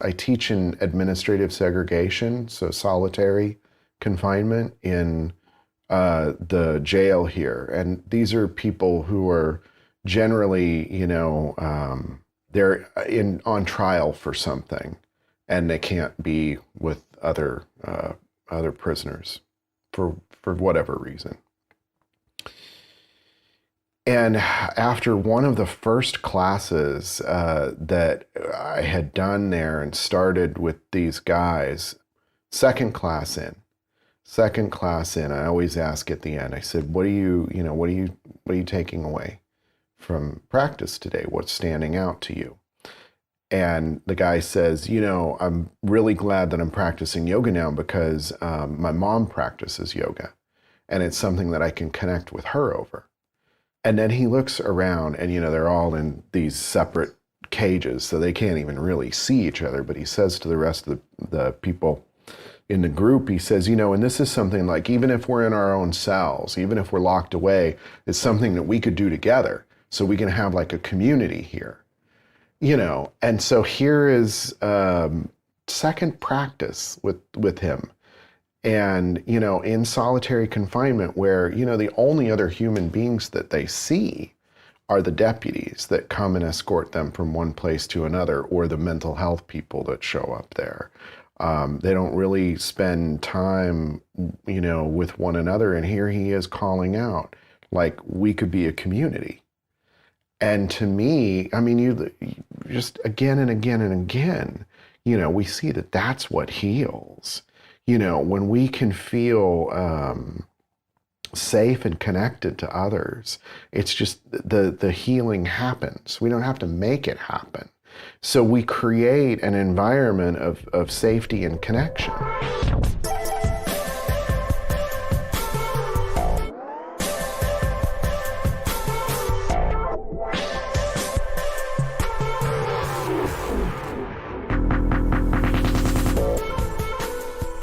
I teach in administrative segregation, so solitary confinement in the jail here. And these are people who are generally, they're on trial for something, and they can't be with other prisoners for whatever reason. And after one of the first classes that I had done there and started with these guys, second class in, I always ask at the end, I said, what are you taking away from practice today? What's standing out to you? And the guy says, I'm really glad that I'm practicing yoga now because my mom practices yoga, and it's something that I can connect with her over. And then he looks around, and they're all in these separate cages, so they can't even really see each other. But he says to the rest of the people in the group, he says, and this is something like, even if we're in our own cells, even if we're locked away, it's something that we could do together, so we can have like a community here. And so here is second practice with him. And, in solitary confinement where, the only other human beings that they see are the deputies that come and escort them from one place to another, or the mental health people that show up there. They don't really spend time, with one another. And here he is calling out, like, we could be a community. And to me, you just again and again and again, we see that that's what heals. When we can feel safe and connected to others, it's just the healing happens. We don't have to make it happen. So we create an environment of safety and connection.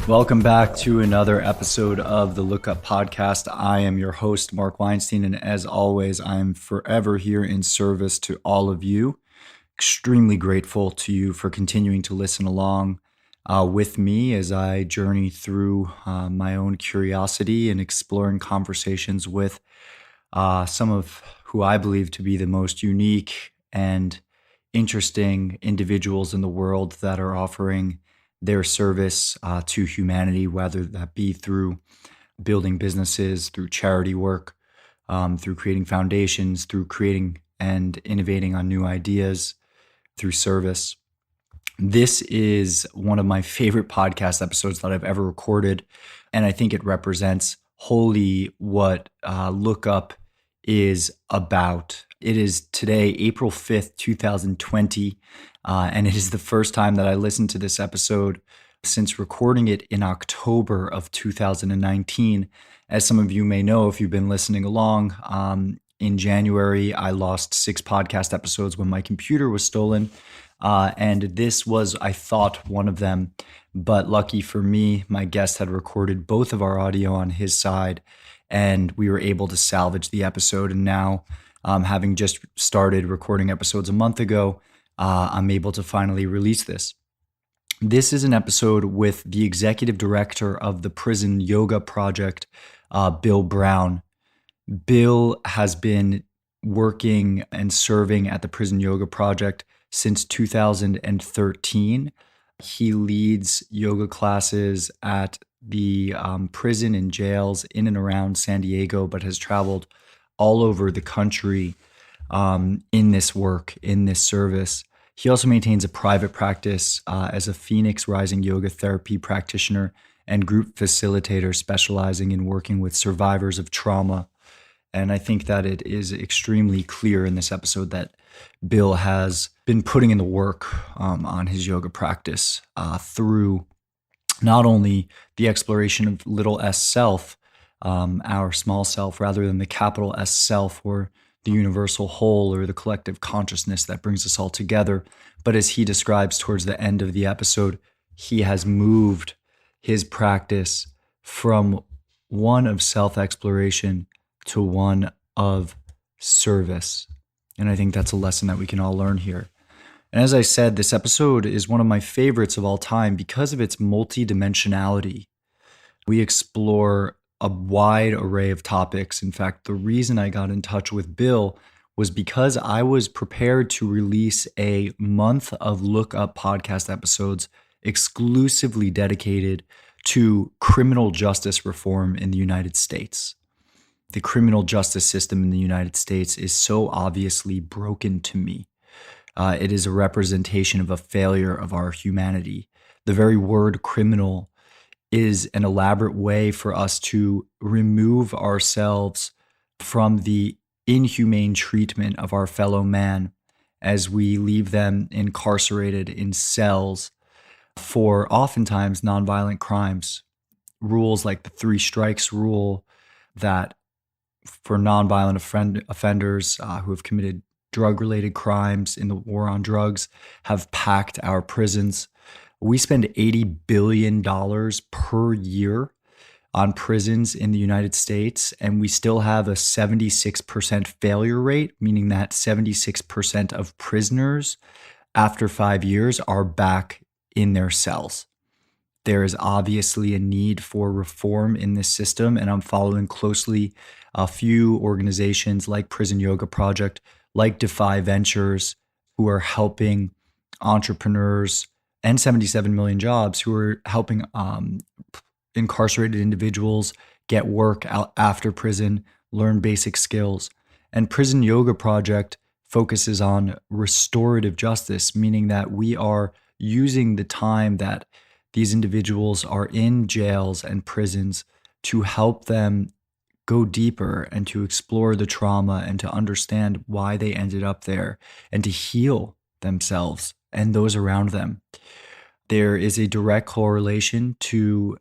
Welcome back to another episode of the Lookup Podcast. I am your host, Mark Weinstein, and as always, I'm forever here in service to all of you. Extremely grateful to you for continuing to listen along with me as I journey through my own curiosity and exploring conversations with some of who I believe to be the most unique and interesting individuals in the world that are offering their service to humanity, whether that be through building businesses, through charity work, through creating foundations, through creating and innovating on new ideas, through service. This is one of my favorite podcast episodes that I've ever recorded, and I think it represents wholly what Lookup is about. It is today, April 5th, 2020, and it is the first time that I listened to this episode since recording it in October of 2019. As some of you may know, if you've been listening along, in January, I lost 6 podcast episodes when my computer was stolen, and this was, I thought, one of them. But lucky for me, my guest had recorded both of our audio on his side, and we were able to salvage the episode. And now, having just started recording episodes a month ago, I'm able to finally release this. This is an episode with the executive director of the Prison Yoga Project, Bill Brown. Bill has been working and serving at the Prison Yoga Project since 2013. He leads yoga classes at the prison and jails in and around San Diego, but has traveled all over the country in this work, in this service. He also maintains a private practice as a Phoenix Rising yoga therapy practitioner and group facilitator, specializing in working with survivors of trauma. And I think that it is extremely clear in this episode that Bill has been putting in the work on his yoga practice through not only the exploration of little s self, our small self, rather than the capital S self, or the universal whole, or the collective consciousness that brings us all together. But as he describes towards the end of the episode, he has moved his practice from one of self-exploration to one of service. And I think that's a lesson that we can all learn here. And as I said, this episode is one of my favorites of all time because of its multidimensionality. We explore a wide array of topics. In fact, the reason I got in touch with Bill was because I was prepared to release a month of Lookup podcast episodes exclusively dedicated to criminal justice reform in the United States. The criminal justice system in the United States is so obviously broken to me. It is a representation of a failure of our humanity. The very word criminal is an elaborate way for us to remove ourselves from the inhumane treatment of our fellow man as we leave them incarcerated in cells for oftentimes nonviolent crimes. Rules like the three strikes rule that for nonviolent offenders who have committed drug-related crimes in the war on drugs have packed our prisons. We spend $80 billion per year on prisons in the United States, and we still have a 76% failure rate, meaning that 76% of prisoners after 5 years are back in their cells. There is obviously a need for reform in this system, and I'm following closely a few organizations like Prison Yoga Project, like Defy Ventures, who are helping entrepreneurs and 77 million jobs who are helping incarcerated individuals get work out after prison, learn basic skills. And Prison Yoga Project focuses on restorative justice, meaning that we are using the time that these individuals are in jails and prisons to help them go deeper and to explore the trauma and to understand why they ended up there and to heal themselves and those around them. There is a direct correlation to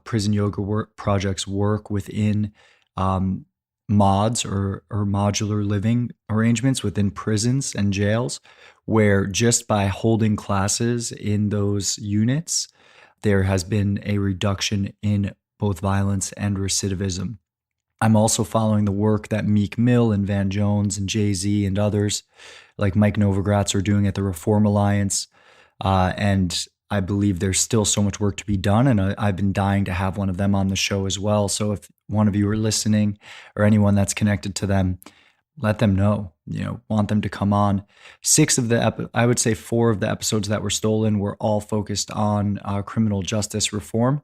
Prison Yoga Project's work within mods or modular living arrangements within prisons and jails, where just by holding classes in those units, there has been a reduction in both violence and recidivism. I'm also following the work that Meek Mill and Van Jones and Jay-Z and others like Mike Novogratz are doing at the Reform Alliance. And I believe there's still so much work to be done. And I've been dying to have one of them on the show as well. So if one of you are listening or anyone that's connected to them, let them know, want them to come on. 4 of the episodes that were stolen were all focused on criminal justice reform.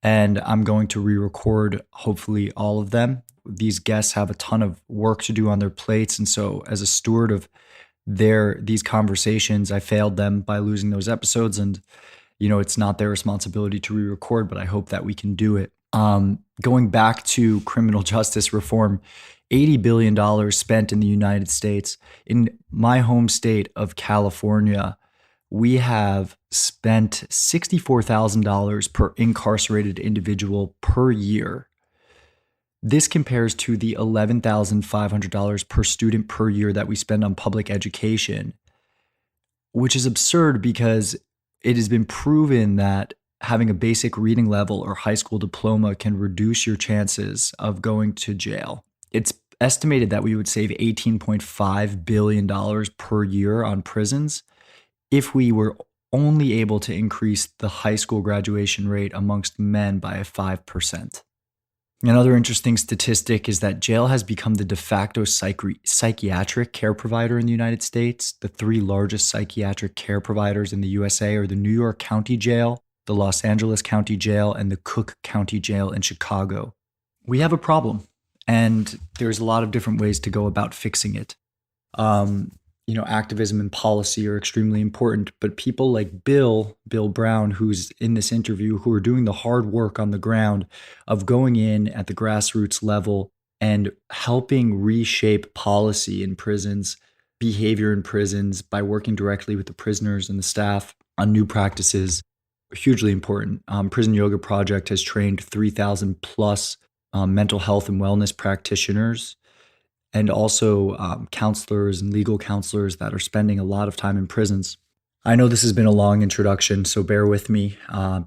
And I'm going to re-record hopefully all of them. These guests have a ton of work to do on their plates. And so as a steward of these conversations, I failed them by losing those episodes. And, it's not their responsibility to re-record, but I hope that we can do it. Going back to criminal justice reform, $80 billion spent in the United States. In my home state of California, we have spent $64,000 per incarcerated individual per year. This compares to the $11,500 per student per year that we spend on public education, which is absurd because it has been proven that having a basic reading level or high school diploma can reduce your chances of going to jail. It's estimated that we would save $18.5 billion per year on prisons if we were only able to increase the high school graduation rate amongst men by 5%. Another interesting statistic is that jail has become the de facto psychiatric care provider in the United States. The 3 largest psychiatric care providers in the USA are the New York County Jail, the Los Angeles County Jail, and the Cook County Jail in Chicago. We have a problem, and there's a lot of different ways to go about fixing it. Activism and policy are extremely important, but people like Bill Brown, who's in this interview, who are doing the hard work on the ground of going in at the grassroots level and helping reshape policy in prisons, behavior in prisons by working directly with the prisoners and the staff on new practices, are hugely important. Prison Yoga Project has trained 3,000 plus mental health and wellness practitioners, and also counselors and legal counselors that are spending a lot of time in prisons. I know this has been a long introduction, so bear with me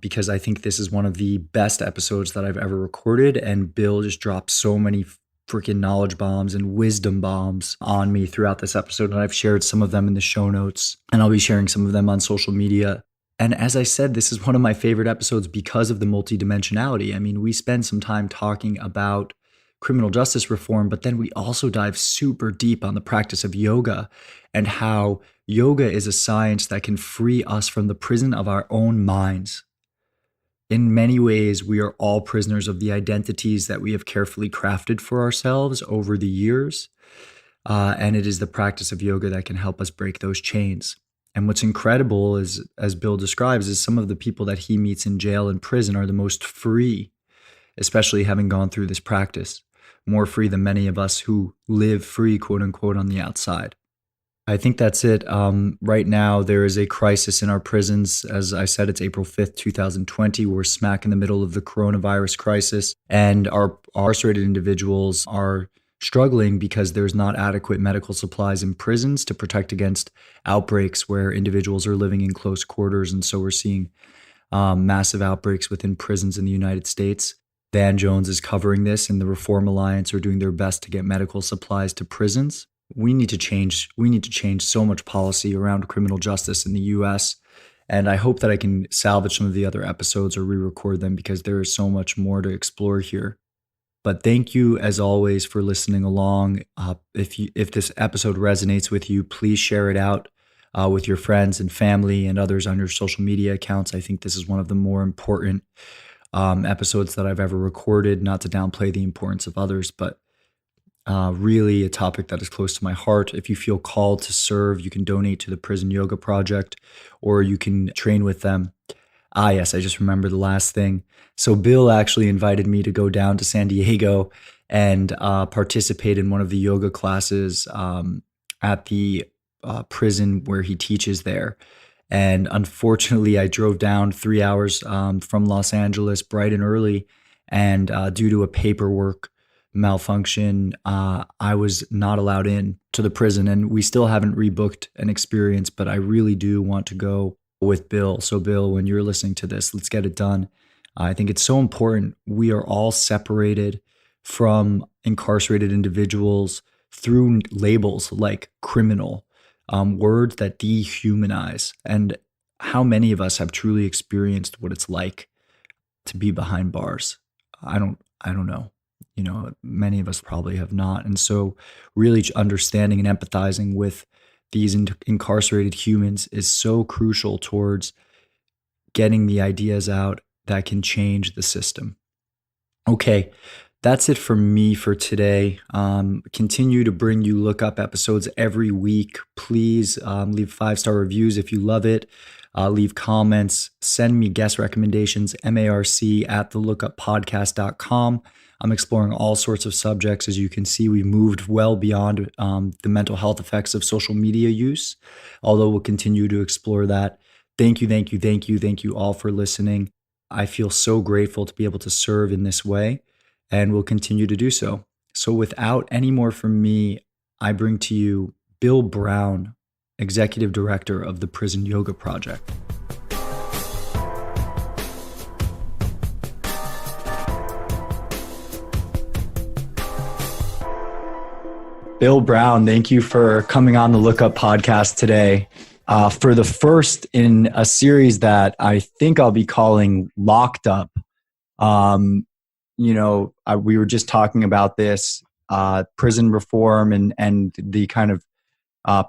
because I think this is one of the best episodes that I've ever recorded, and Bill just dropped so many freaking knowledge bombs and wisdom bombs on me throughout this episode. And I've shared some of them in the show notes, and I'll be sharing some of them on social media. And as I said, this is one of my favorite episodes because of the multidimensionality. I mean, we spend some time talking about criminal justice reform, but then we also dive super deep on the practice of yoga and how yoga is a science that can free us from the prison of our own minds. In many ways, we are all prisoners of the identities that we have carefully crafted for ourselves over the years. And it is the practice of yoga that can help us break those chains. And what's incredible is, as Bill describes, is some of the people that he meets in jail and prison are the most free, especially having gone through this practice, more free than many of us who live free, quote unquote, on the outside. I think that's it. Right now, there is a crisis in our prisons. As I said, it's April 5th, 2020. We're smack in the middle of the coronavirus crisis, and our incarcerated individuals are struggling because there's not adequate medical supplies in prisons to protect against outbreaks where individuals are living in close quarters. And so we're seeing massive outbreaks within prisons in the United States. Van Jones is covering this, and the Reform Alliance are doing their best to get medical supplies to prisons. We need to change so much policy around criminal justice in the US. And I hope that I can salvage some of the other episodes or re-record them because there is so much more to explore here. But thank you, as always, for listening along. If this episode resonates with you, please share it out with your friends and family and others on your social media accounts. I think this is one of the more important episodes that I've ever recorded, not to downplay the importance of others, but really a topic that is close to my heart. If you feel called to serve, you can donate to the Prison Yoga Project, or you can train with them. Yes, I just remembered the last thing. So Bill actually invited me to go down to San Diego and participate in one of the yoga classes at the prison where he teaches there. And unfortunately, I drove down 3 hours from Los Angeles bright and early, and due to a paperwork malfunction, I was not allowed in to the prison, and we still haven't rebooked an experience, but I really do want to go with Bill. So Bill, when you're listening to this, let's get it done. I think it's so important. We are all separated from incarcerated individuals through labels like criminal, words that dehumanize. And how many of us have truly experienced what it's like to be behind bars? I don't know. Many of us probably have not. And so really understanding and empathizing with these incarcerated humans is so crucial towards getting the ideas out that can change the system. Okay, that's it for me for today. Continue to bring you Look Up episodes every week. Please leave 5-star reviews if you love it. Leave comments. Send me guest recommendations, marc@thelookuppodcast.com. I'm exploring all sorts of subjects. As you can see, we've moved well beyond the mental health effects of social media use, although we'll continue to explore that. Thank you all for listening. I feel so grateful to be able to serve in this way, and will continue to do so. So without any more from me, I bring to you Bill Brown, Executive Director of the Prison Yoga Project. Bill Brown, thank you for coming on the Look Up podcast today. For the first in a series that I think I'll be calling Locked Up. We were just talking about this prison reform and the kind of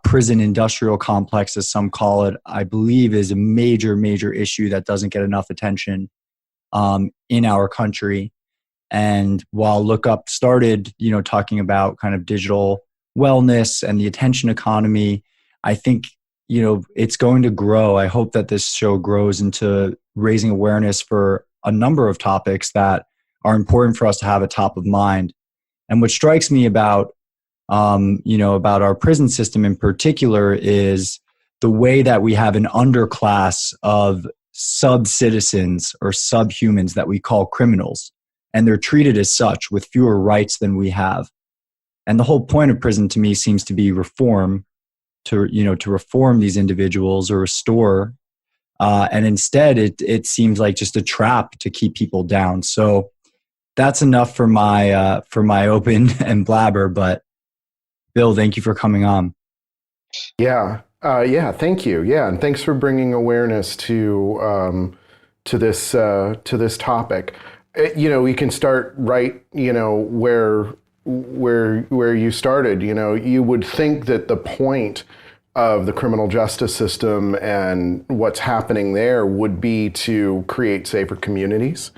prison industrial complex, as some call it, I believe is a major issue that doesn't get enough attention in our country. And while Look Up started, talking about kind of digital wellness and the attention economy, I think, it's going to grow. I hope that this show grows into raising awareness for a number of topics that are important for us to have at top of mind. And what strikes me about our prison system in particular is the way that we have an underclass of sub-citizens or subhumans that we call criminals. And they're treated as such with fewer rights than we have. And the whole point of prison to me seems to be reform, to reform these individuals or restore. And instead, it seems like just a trap to keep people down. So that's enough for my open and blabber. But Bill, thank you for coming on. Yeah. Yeah. Thank you. Yeah, and thanks for bringing awareness to this topic. We can start right. Where you started. You would think that the point of the criminal justice system and what's happening there would be to create safer communities.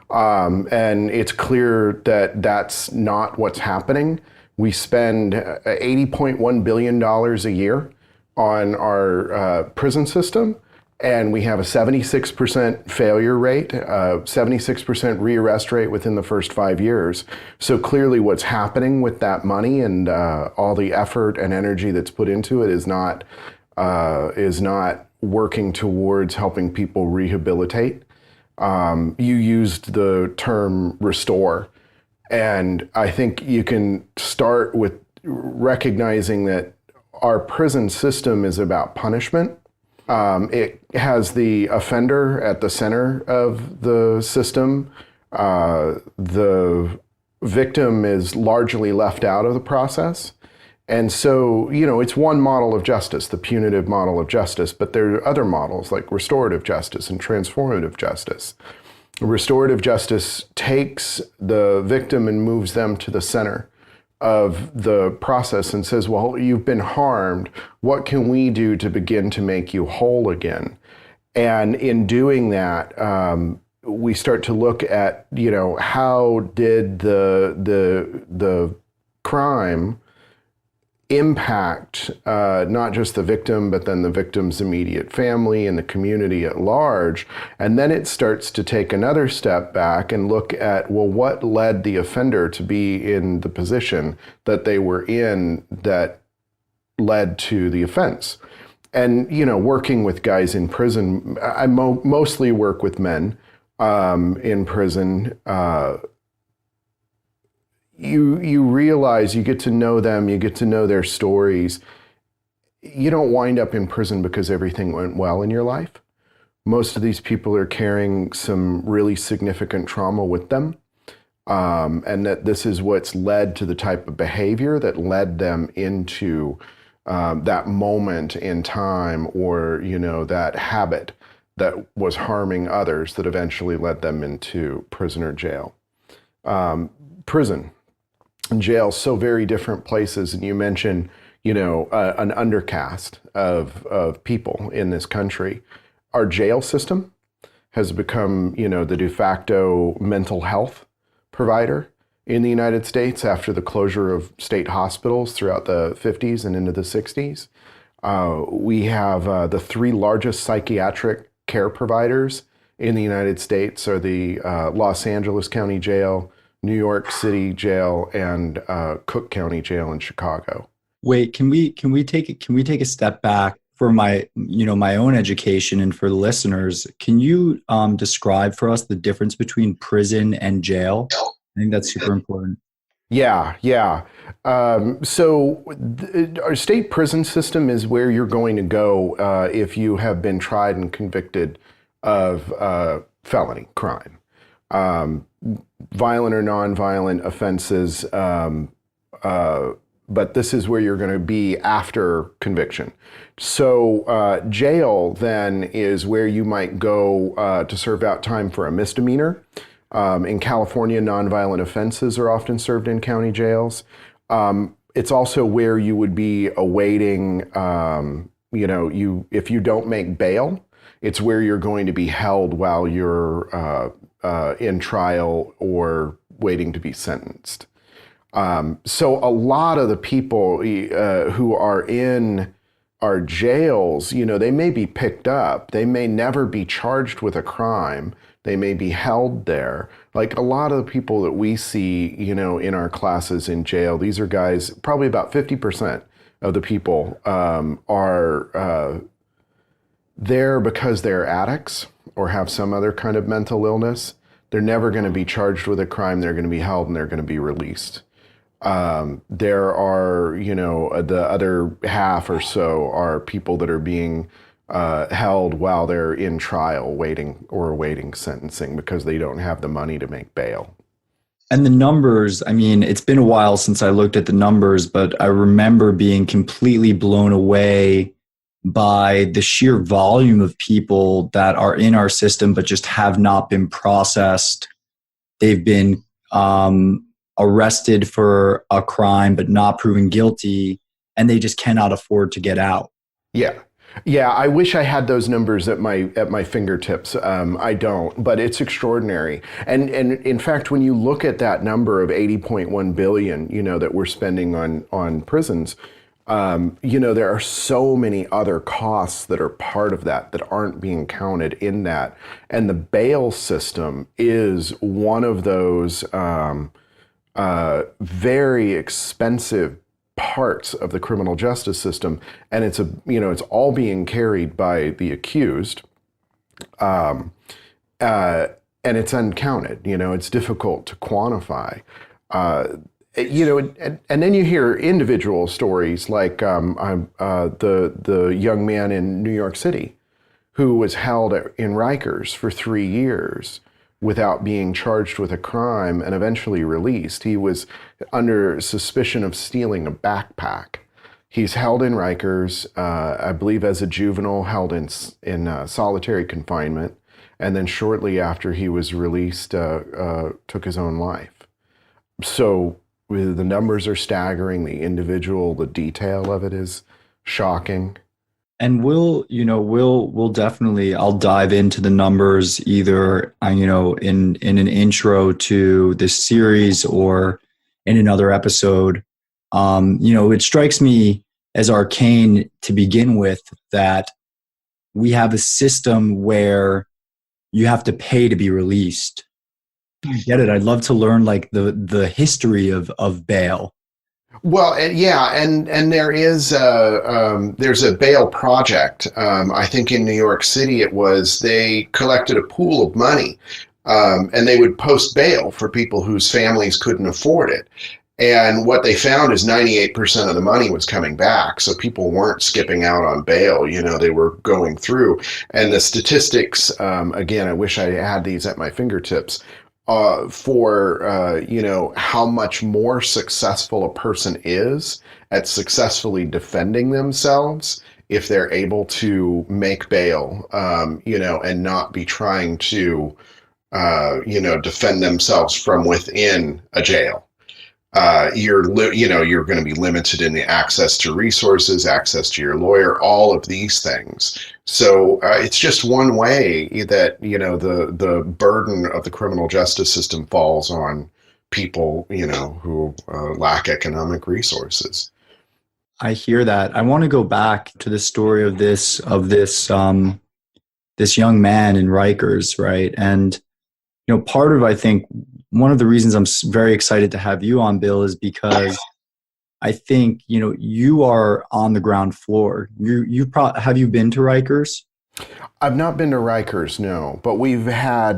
And it's clear that that's not what's happening. We spend $80.1 billion a year on our prison system, and we have a 76% failure rate, 76% rearrest rate within the first 5 years. So clearly what's happening with that money and all the effort and energy that's put into it is not working towards helping people rehabilitate. You used the term restore. And I think you can start with recognizing that our prison system is about punishment. It has the offender at the center of the system. The victim is largely left out of the process. And so, it's one model of justice, the punitive model of justice, but there are other models like restorative justice and transformative justice. Restorative justice takes the victim and moves them to the center of the process and says, well, you've been harmed. What can we do to begin to make you whole again? And in doing that, we start to look at, how did the crime impact not just the victim, but then the victim's immediate family and the community at large. And then it starts to take another step back and look at, well, what led the offender to be in the position that they were in that led to the offense? And, working with guys in prison, I mostly work with men in prison. You realize, you get to know them, you get to know their stories. You don't wind up in prison because everything went well in your life. Most of these people are carrying some really significant trauma with them, and that this is what's led to the type of behavior that led them into that moment in time, or that habit that was harming others that eventually led them into prison or jail. Prison and jail, so very different places. And you mentioned, an undercast of people in this country. Our jail system has become, the de facto mental health provider in the United States after the closure of state hospitals throughout the 50s and into the 60s. We have the three largest psychiatric care providers in the United States are the Los Angeles County Jail, New York City Jail, and Cook County Jail in Chicago. Wait, can we take a step back for my own education and for the listeners? Can you describe for us the difference between prison and jail? I think that's super important. Yeah. So our state prison system is where you're going to go if you have been tried and convicted of felony crime. Violent or non-violent offenses, but this is where you're going to be after conviction. So jail then is where you might go to serve out time for a misdemeanor. In California, nonviolent offenses are often served in county jails. It's also where you would be awaiting, if you don't make bail, it's where you're going to be held while you're in trial or waiting to be sentenced. So a lot of the people who are in our jails, they may be picked up. They may never be charged with a crime. They may be held there. Like a lot of the people that we see, in our classes in jail, these are guys, probably about 50% of the people are there because they're addicts or have some other kind of mental illness. They're never going to be charged with a crime. They're going to be held and they're going to be released. There are, the other half or so are people that are being held while they're in trial, awaiting sentencing because they don't have the money to make bail. And the numbers, I mean, it's been a while since I looked at the numbers, but I remember being completely blown away by the sheer volume of people that are in our system but just have not been processed. They've been arrested for a crime but not proven guilty, and they just cannot afford to get out. Yeah. Yeah, I wish I had those numbers at my fingertips. I don't, but it's extraordinary. And in fact, when you look at that number of 80.1 billion, that we're spending on prisons, there are so many other costs that are part of that aren't being counted in that. And the bail system is one of those very expensive parts of the criminal justice system, and it's all being carried by the accused, and it's uncounted. It's difficult to quantify. And then you hear individual stories like the young man in New York City who was held in Rikers for 3 years without being charged with a crime and eventually released. He was under suspicion of stealing a backpack. He's held in Rikers, I believe as a juvenile, held in solitary confinement, and then shortly after he was released, took his own life. So the numbers are staggering, the detail of it is shocking. And we'll definitely, I'll dive into the numbers either, in an intro to this series or in another episode. It strikes me as arcane to begin with that we have a system where you have to pay to be released. I get it. I'd love to learn like the history of bail. Well, and there's a bail project. I think in New York City they collected a pool of money, and they would post bail for people whose families couldn't afford it. And what they found is 98% of the money was coming back. So people weren't skipping out on bail. They were going through. And the statistics, again, I wish I had these at my fingertips, for how much more successful a person is at successfully defending themselves if they're able to make bail, and not be trying to, defend themselves from within a jail. You're going to be limited in the access to resources, access to your lawyer, all of these things. So it's just one way that the burden of the criminal justice system falls on people who lack economic resources. I hear that. I want to go back to the story of this this young man in Rikers, right? And part of, I think, one of the reasons I'm very excited to have you on, Bill, is because I think, you are on the ground floor. Have you been to Rikers? I've not been to Rikers, no, but we've had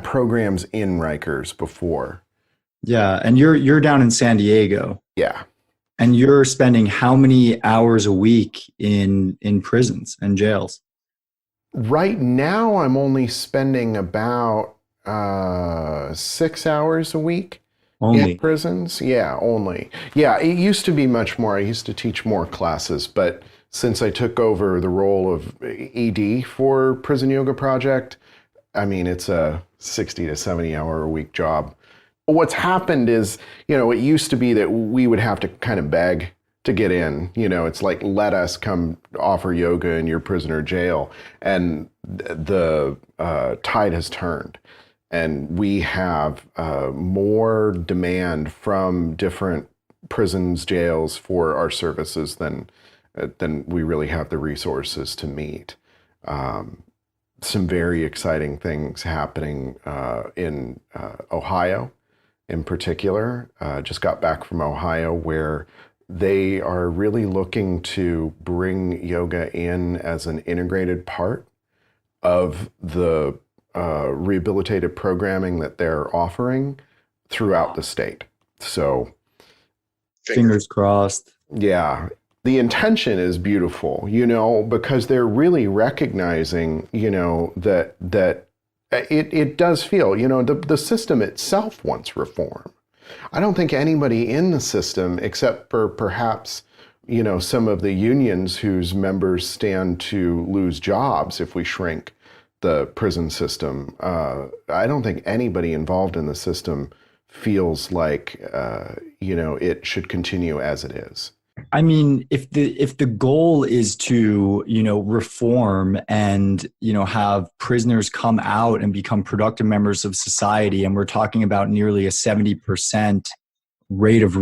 programs in Rikers before. Yeah, and you're down in San Diego. Yeah. And you're spending how many hours a week in prisons and jails? Right now, I'm only spending about 6 hours a week in prisons. Yeah, only. Yeah, it used to be much more. I used to teach more classes, but since I took over the role of ED for Prison Yoga Project, I mean, it's a 60 to 70 hour a week job. What's happened is, it used to be that we would have to kind of beg to get in. It's like, let us come offer yoga in your prison or jail. And the tide has turned. And we have more demand from different prisons, jails for our services than we really have the resources to meet. Some very exciting things happening in Ohio in particular. Just got back from Ohio, where they are really looking to bring yoga in as an integrated part of the rehabilitative programming that they're offering throughout the state. So fingers crossed. Yeah. The intention is beautiful, because they're really recognizing, that it does feel, the system itself wants reform. I don't think anybody in the system, except for perhaps, some of the unions whose members stand to lose jobs if we shrink the prison system, I don't think anybody involved in the system feels like, it should continue as it is. I mean, if the goal is to, reform and, have prisoners come out and become productive members of society, and we're talking about nearly a 70% rate of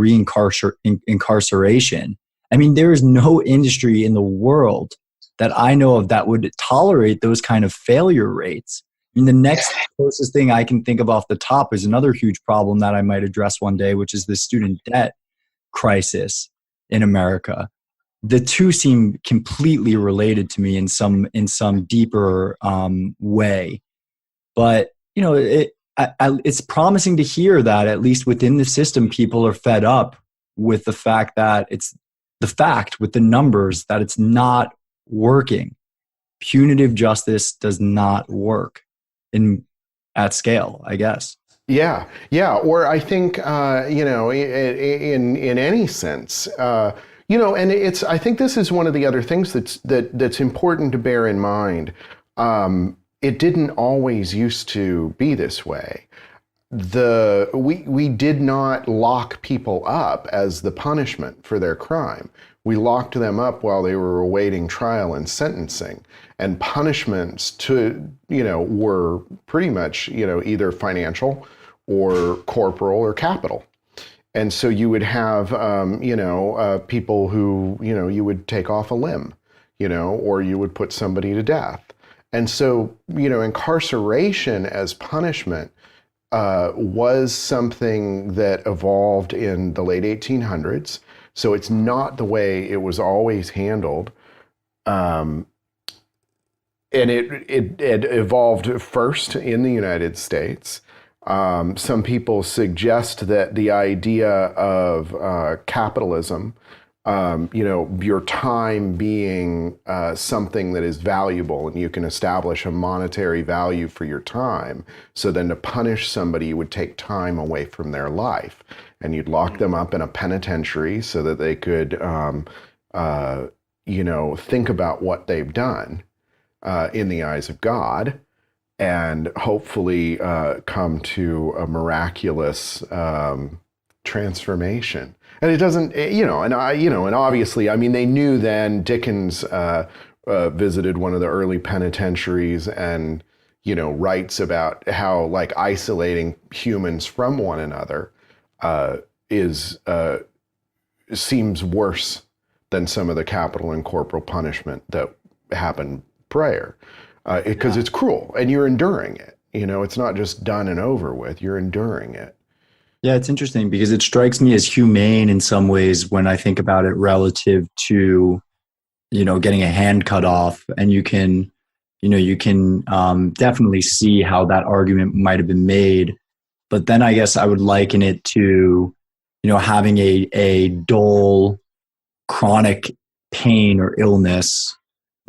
incarceration. I mean, there is no industry in the world that I know of that would tolerate those kind of failure rates. I mean, the next closest thing I can think of off the top is another huge problem that I might address one day, which is the student debt crisis in America. The two seem completely related to me in some deeper way. But it's promising to hear that at least within the system, people are fed up with the fact that with the numbers that it's not working. Punitive justice does not work at scale, I guess. Yeah. Or I think, in any sense, and I think this is one of the other things that's important to bear in mind. It didn't always used to be this way. We did not lock people up as the punishment for their crime. We locked them up while they were awaiting trial and sentencing. And punishments were pretty much, either financial or corporal or capital. And so you would have, people who, you would take off a limb, or you would put somebody to death. And so, incarceration as punishment was something that evolved in the late 1800s. So it's not the way it was always handled. And it evolved first in the United States. Some people suggest that the idea of capitalism, your time being something that is valuable, and you can establish a monetary value for your time. So then to punish somebody, you would take time away from their life, and you'd lock them up in a penitentiary so that they could, think about what they've done in the eyes of God, and hopefully come to a miraculous transformation. And it doesn't, and obviously, I mean, they knew then. Dickens visited one of the early penitentiaries and, writes about how isolating humans from one another seems worse than some of the capital and corporal punishment that happened prior. Because it's cruel and you're enduring it. It's not just done and over with, you're enduring it. Yeah, it's interesting because it strikes me as humane in some ways when I think about it relative to, getting a hand cut off. And you can definitely see how that argument might have been made. But then I guess I would liken it to, having a dull, chronic pain or illness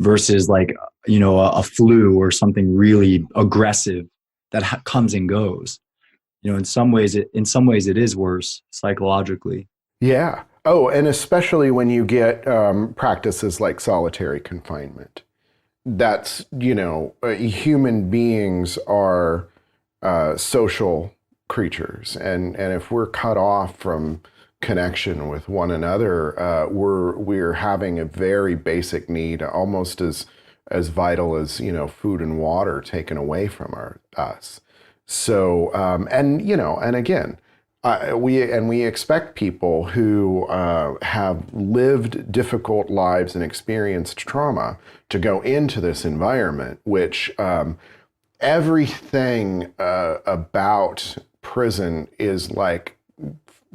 versus a flu or something really aggressive that comes and goes. In some ways it is worse psychologically. Yeah. Oh, and especially when you get practices like solitary confinement. That's, human beings are social creatures. And if we're cut off from connection with one another, we're having a very basic need, almost as vital as, food and water taken away from us. So, and again, we expect people who have lived difficult lives and experienced trauma to go into this environment, which everything about prison is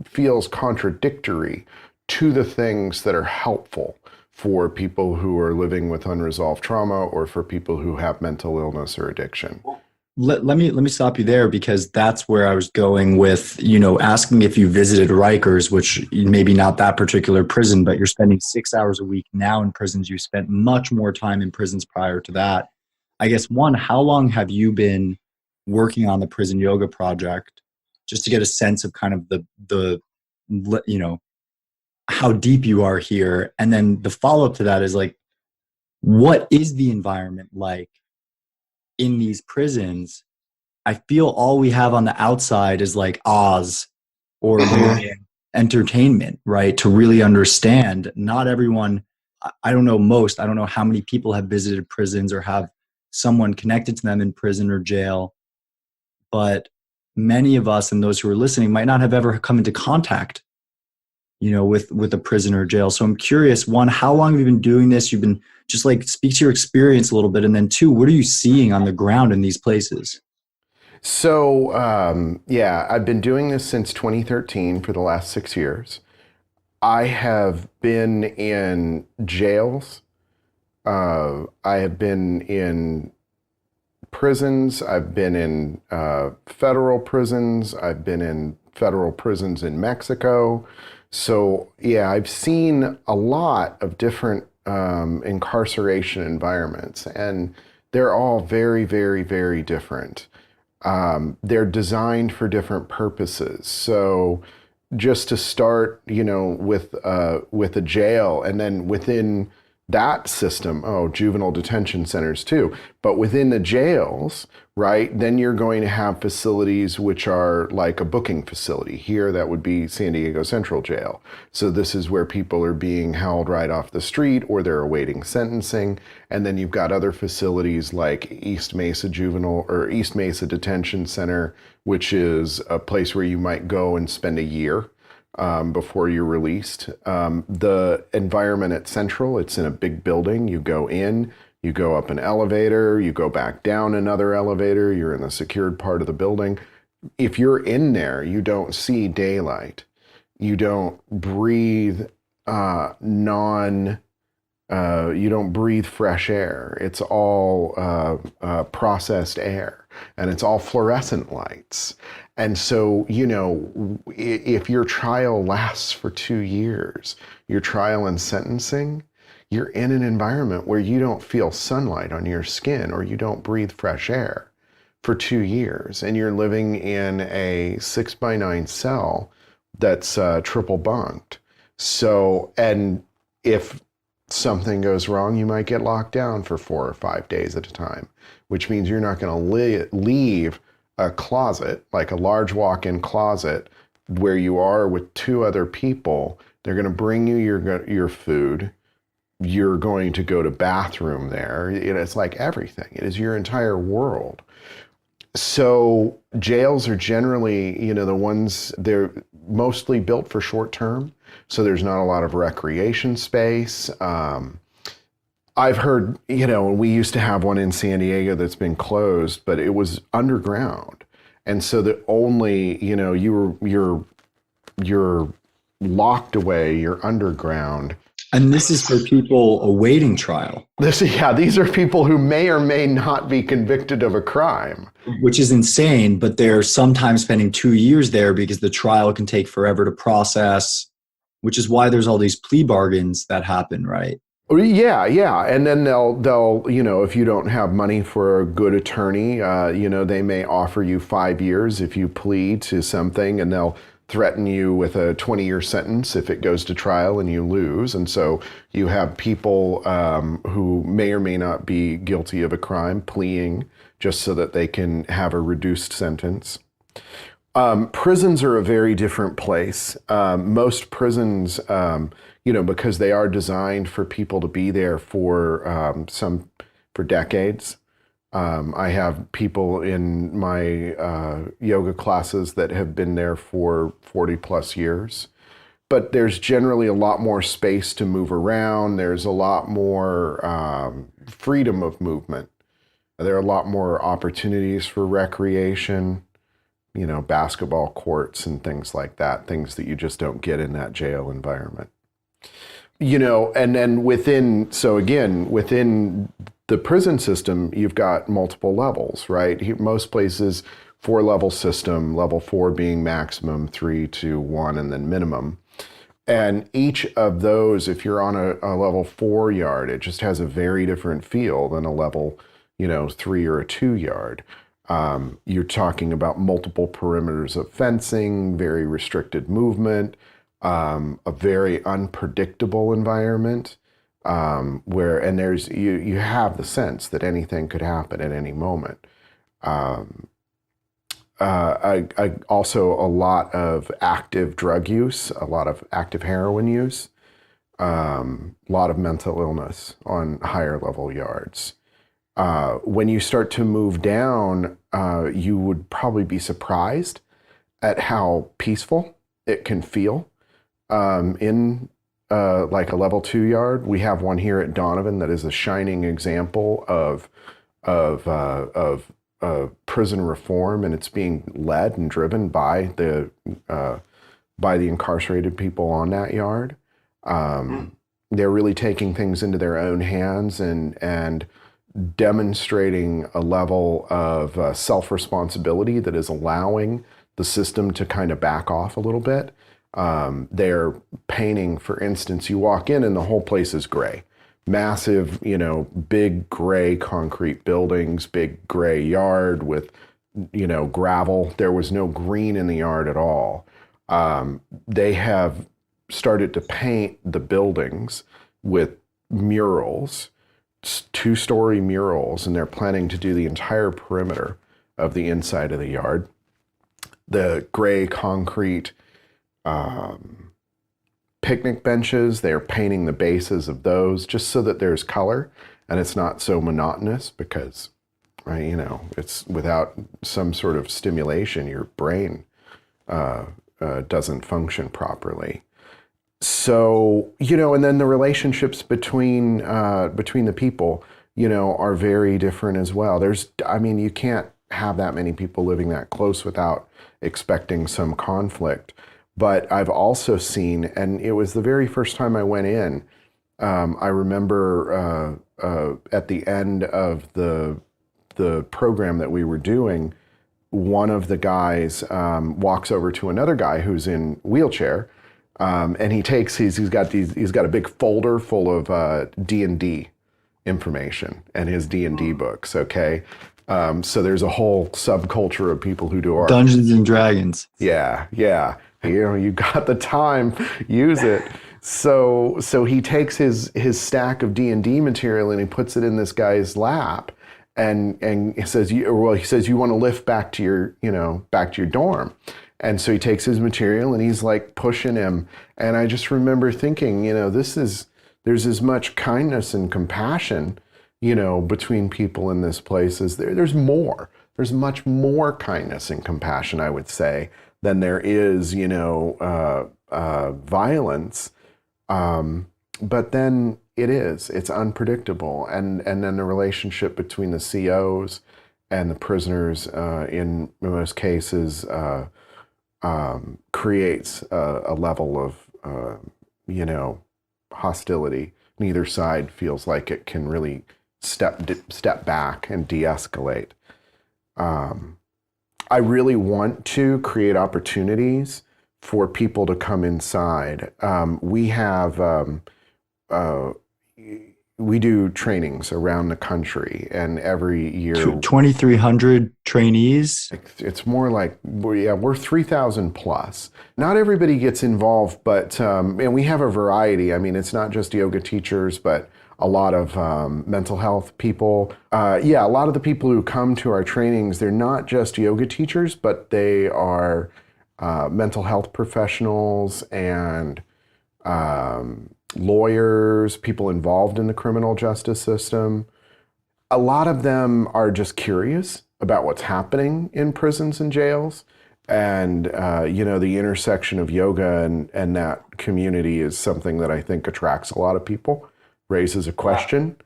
feels contradictory to the things that are helpful for people who are living with unresolved trauma or for people who have mental illness or addiction. Let me stop you there, because that's where I was going with, asking if you visited Rikers, which maybe not that particular prison, but you're spending 6 hours a week now in prisons. You spent much more time in prisons prior to that. I guess, one, how long have you been working on the prison yoga project, just to get a sense of kind of the you know, how deep you are here. And then the follow-up to that is like, what is the environment like in these prisons? I feel all we have on the outside is like Oz or entertainment, right? To really understand. Not everyone, I don't know most, I don't know how many people have visited prisons or have someone connected to them in prison or jail, but many of us and those who are listening might not have ever come into contact, with a prison or jail. So I'm curious, one, how long have you been doing this? You've been just like, speak to your experience a little bit. And then two, what are you seeing on the ground in these places? So, yeah, I've been doing this since 2013 for the last 6 years. I have been in jails. I have been in prisons. I've been in federal prisons. I've been in federal prisons in Mexico. So, yeah, I've seen a lot of different incarceration environments, and they're all very, very, very different. They're designed for different purposes. So just to start, with a jail, and then within that system, juvenile detention centers too, but within the jails, right, then you're going to have facilities which are like a booking facility. Here, that would be San Diego Central Jail. So this is where people are being held right off the street or they're awaiting sentencing. And then you've got other facilities like East Mesa Juvenile or East Mesa Detention Center, which is a place where you might go and spend a year before you're released. The environment at Central, it's in a big building. You go in, you go up an elevator, you go back down another elevator, you're in the secured part of the building. If you're in there, you don't see daylight. You don't breathe you don't breathe fresh air. It's all processed air, and it's all fluorescent lights. And so, if your trial lasts for 2 years, your trial and sentencing, you're in an environment where you don't feel sunlight on your skin or you don't breathe fresh air for 2 years. And you're living in a 6x9 cell that's triple bunked. So, and if something goes wrong, you might get locked down for 4 or 5 days at a time, which means you're not going to leave a closet, like a large walk-in closet where you are with 2 other people. They're going to bring you your food. You're going to go to bathroom there. It's like everything. It is your entire world. So jails are generally, the ones, they're mostly built for short term. So there's not a lot of recreation space. I've heard, we used to have one in San Diego that's been closed, but it was underground. And so that only, you're locked away, you're underground. And this is for people awaiting trial. These are people who may or may not be convicted of a crime. Which is insane, but they're sometimes spending 2 years there because the trial can take forever to process, which is why there's all these plea bargains that happen, right? Yeah. And then they'll, if you don't have money for a good attorney, they may offer you 5 years if you plead to something, and they'll threaten you with a 20-year sentence if it goes to trial and you lose. And so you have people who may or may not be guilty of a crime pleading just so that they can have a reduced sentence. Prisons are a very different place. Most prisons, because they are designed for people to be there for decades. I have people in my yoga classes that have been there for 40 plus years. But there's generally a lot more space to move around. There's a lot more freedom of movement. There are a lot more opportunities for recreation, basketball courts and things like that, things that you just don't get in that jail environment. And then within the prison system, you've got multiple levels, right? Most places, 4-level system, level 4 being maximum, 3, 2, 1, and then minimum. And each of those, if you're on a level 4 yard, it just has a very different feel than a level, 3 or a 2 yard. You're talking about multiple perimeters of fencing, very restricted movement, a very unpredictable environment, and you have the sense that anything could happen at any moment. I also a lot of active drug use, a lot of active heroin use, a lot of mental illness on higher level yards. When you start to move down, you would probably be surprised at how peaceful it can feel in like a level 2 yard. We have one here at Donovan that is a shining example of prison reform, and it's being led and driven by the incarcerated people on that yard. They're really taking things into their own hands and demonstrating a level of self-responsibility that is allowing the system to kind of back off a little bit. They're painting, for instance, you walk in and the whole place is gray. Massive, big gray concrete buildings, big gray yard with, gravel. There was no green in the yard at all. They have started to paint the buildings with murals, 2-story murals, and they're planning to do the entire perimeter of the inside of the yard. The gray concrete picnic benches, they're painting the bases of those just so that there's color and it's not so monotonous, because, it's without some sort of stimulation, your brain doesn't function properly. So, and then the relationships between the people, are very different as well. You can't have that many people living that close without expecting some conflict. But I've also seen, and it was the very first time I went in, I remember at the end of the program that we were doing, one of the guys walks over to another guy who's in wheelchair, and he's got a big folder full of D&D information and his D&D books. Okay, so there's a whole subculture of people who do Dungeons and Dragons. Yeah. You got the time, use it. So he takes his stack of D&D material and he puts it in this guy's lap, and he says, you want to lift back to your dorm. And so he takes his material and he's like pushing him. And I just remember thinking, there's as much kindness and compassion, between people in this place as there's much more kindness and compassion, I would say, than there is, violence. But then it's unpredictable. And then the relationship between the COs and the prisoners, in most cases, creates a level of, hostility. Neither side feels like it can really step back and de-escalate. I really want to create opportunities for people to come inside. We do trainings around the country, and every year 2,300 trainees. It's more like we're 3,000 plus. Not everybody gets involved, but and we have a variety. It's not just yoga teachers, but a lot of mental health people. A lot of the people who come to our trainings, they're not just yoga teachers, but they are mental health professionals and lawyers, people involved in the criminal justice system. A lot of them are just curious about what's happening in prisons and jails. And, the intersection of yoga and that community is something that I think attracts a lot of people, raises a question.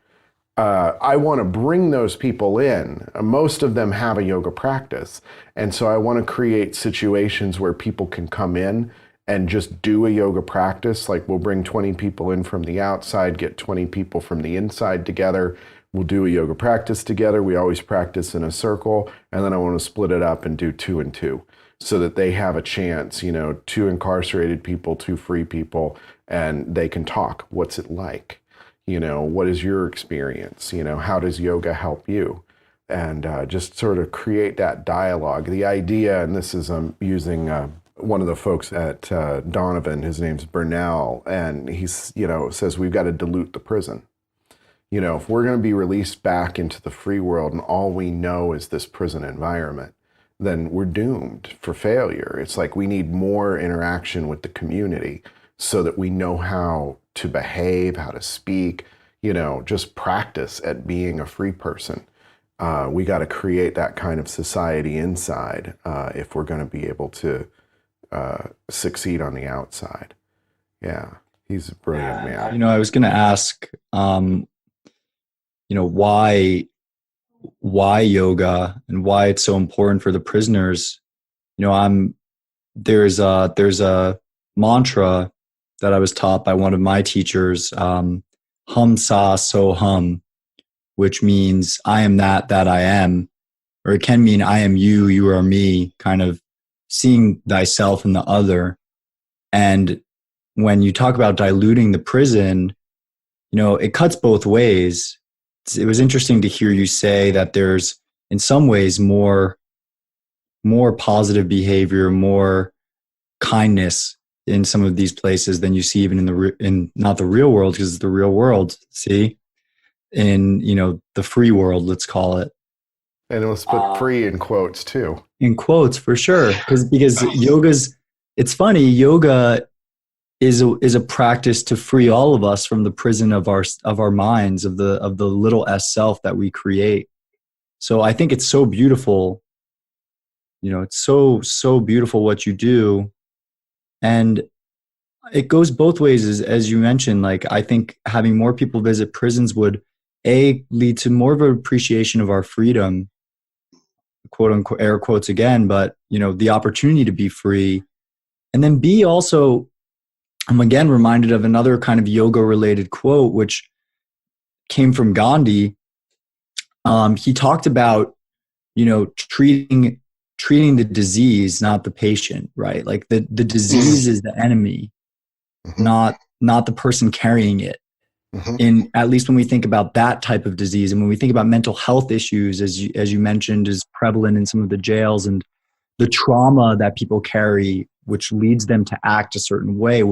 I want to bring those people in. Most of them have a yoga practice. And so I want to create situations where people can come in and just do a yoga practice. Like, we'll bring 20 people in from the outside, get 20 people from the inside together. We'll do a yoga practice together. We always practice in a circle. And then I want to split it up and do 2 and 2 so that they have a chance, 2 incarcerated people, 2 free people, and they can talk. What's it like? What is your experience? How does yoga help you? just sort of create that dialogue. The idea, and this is using one of the folks at Donovan, his name's Burnell, and he's, says we've got to dilute the prison. If we're going to be released back into the free world and all we know is this prison environment, then we're doomed for failure. It's like we need more interaction with the community so that we know how to behave, how to speak, just practice at being a free person. We got to create that kind of society inside if we're going to be able to succeed on the outside. Yeah, he's a brilliant man. I was going to ask, why yoga and why it's so important for the prisoners. There's a mantra that I was taught by one of my teachers, hum sa so hum, which means I am that I am, or it can mean I am you, you are me, kind of seeing thyself in the other. And when you talk about diluting the prison, it cuts both ways. It was interesting to hear you say that there's, in some ways, more positive behavior, more kindness in some of these places than you see even in not the real world, because it's the real world. See, in the free world, let's call it. And let's put free in quotes too. In quotes, for sure, because it's funny. Yoga is a practice to free all of us from the prison of our minds, of the little s self that we create. So I think it's so beautiful. It's so beautiful what you do, and it goes both ways, as you mentioned. Like, I think having more people visit prisons would lead to more of an appreciation of our freedom, quote unquote, air quotes again, but the opportunity to be free, and then B, also, I'm again reminded of another kind of yoga related quote, which came from Gandhi. He talked about, treating the disease, not the patient, right? Like the disease is the enemy, not the person carrying it. In, at least when we think about that type of disease, and when we think about mental health issues, as you mentioned, is prevalent in some of the jails, and the trauma that people carry, which leads them to act a certain way,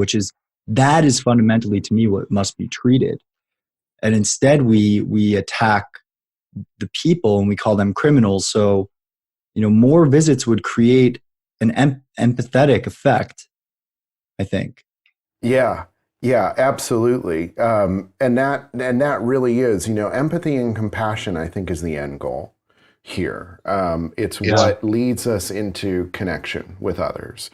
that is fundamentally, to me, what must be treated. And instead we attack the people and we call them criminals. So, more visits would create an empathetic effect, I think. Yeah, absolutely. And that really is, empathy and compassion, I think, is the end goal here. It's what leads us into connection with others.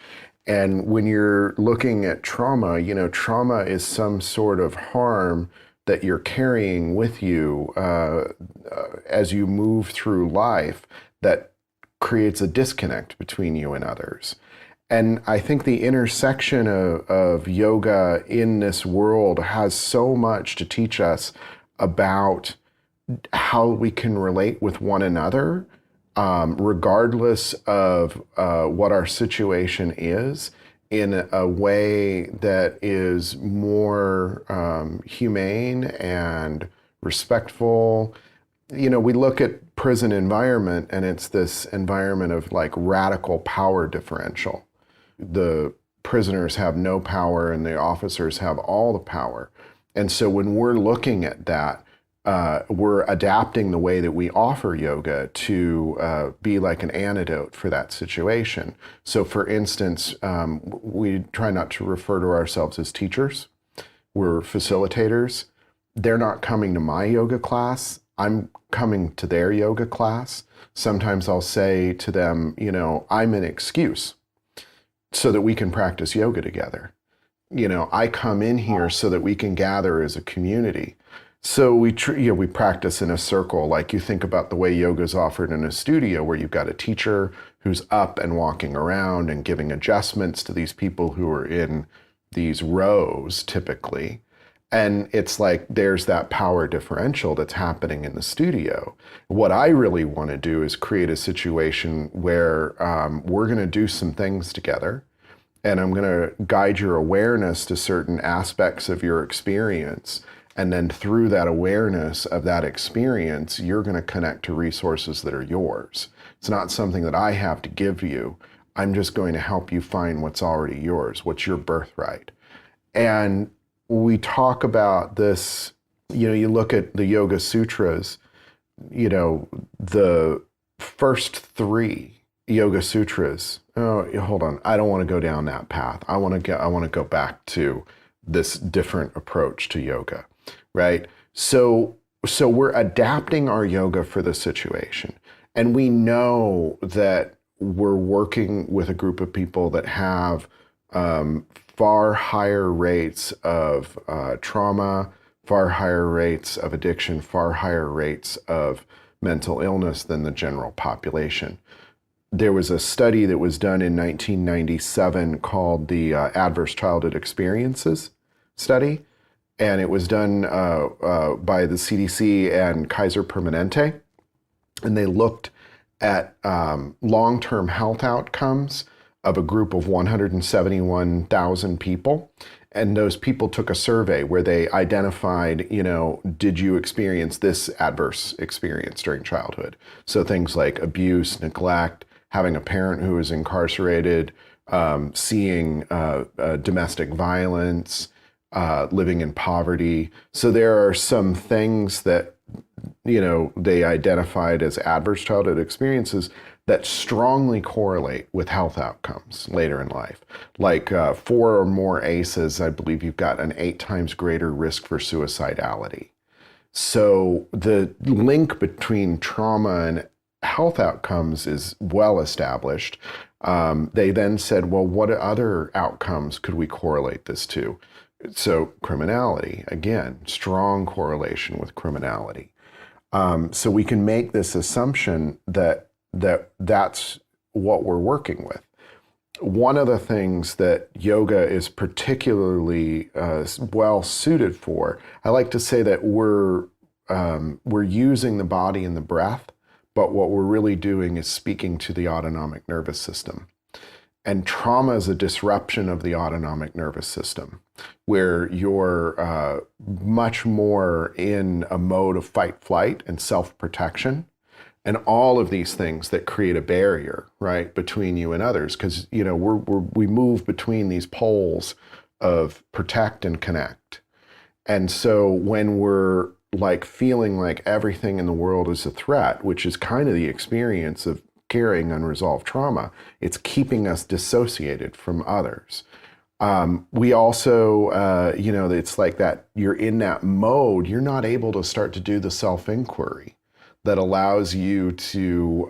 And when you're looking at trauma, trauma is some sort of harm that you're carrying with you as you move through life that creates a disconnect between you and others. And I think the intersection of yoga in this world has so much to teach us about how we can relate with one another, regardless of what our situation is, in a way that is more humane and respectful. We look at prison environment, and it's this environment of like radical power differential. The prisoners have no power and the officers have all the power. And so when we're looking at that, we're adapting the way that we offer yoga to be like an antidote for that situation. So for instance, we try not to refer to ourselves as teachers. We're facilitators. They're not coming to my yoga class. I'm coming to their yoga class. Sometimes I'll say to them, I'm an excuse so that we can practice yoga together. I come in here so that we can gather as a community. So we practice in a circle. Like, you think about the way yoga is offered in a studio, where you've got a teacher who's up and walking around and giving adjustments to these people who are in these rows typically. And it's like there's that power differential that's happening in the studio. What I really want to do is create a situation where we're going to do some things together, and I'm going to guide your awareness to certain aspects of your experience. And then through that awareness of that experience, you're going to connect to resources that are yours. It's not something that I have to give you. I'm just going to help you find what's already yours, what's your birthright. And we talk about this, you look at the Yoga Sutras, the first 3 Yoga Sutras. Oh, hold on. I don't want to go down that path. I want to go back to this different approach to yoga, right? So we're adapting our yoga for the situation. And we know that we're working with a group of people that have far higher rates of trauma, far higher rates of addiction, far higher rates of mental illness than the general population. There was a study that was done in 1997 called the Adverse Childhood Experiences Study, and it was done by the CDC and Kaiser Permanente, and they looked at long-term health outcomes of a group of 171,000 people. And those people took a survey where they identified, did you experience this adverse experience during childhood? So things like abuse, neglect, having a parent who is incarcerated, seeing domestic violence, living in poverty. So there are some things that, they identified as adverse childhood experiences that strongly correlate with health outcomes later in life. Like 4 or more ACEs, I believe you've got an 8 times greater risk for suicidality. So the link between trauma and health outcomes is well established. They then said, well, what other outcomes could we correlate this to? So criminality, again, strong correlation with criminality. So we can make this assumption that's what we're working with. One of the things that yoga is particularly well suited for, I like to say that we're using the body and the breath, but what we're really doing is speaking to the autonomic nervous system. And trauma is a disruption of the autonomic nervous system, where you're much more in a mode of fight, flight, and self-protection. And all of these things that create a barrier, right, between you and others, because we move between these poles of protect and connect. And so when we're like feeling like everything in the world is a threat, which is kind of the experience of carrying unresolved trauma, it's keeping us dissociated from others. We also, it's like that you're in that mode, you're not able to start to do the self-inquiry that allows you to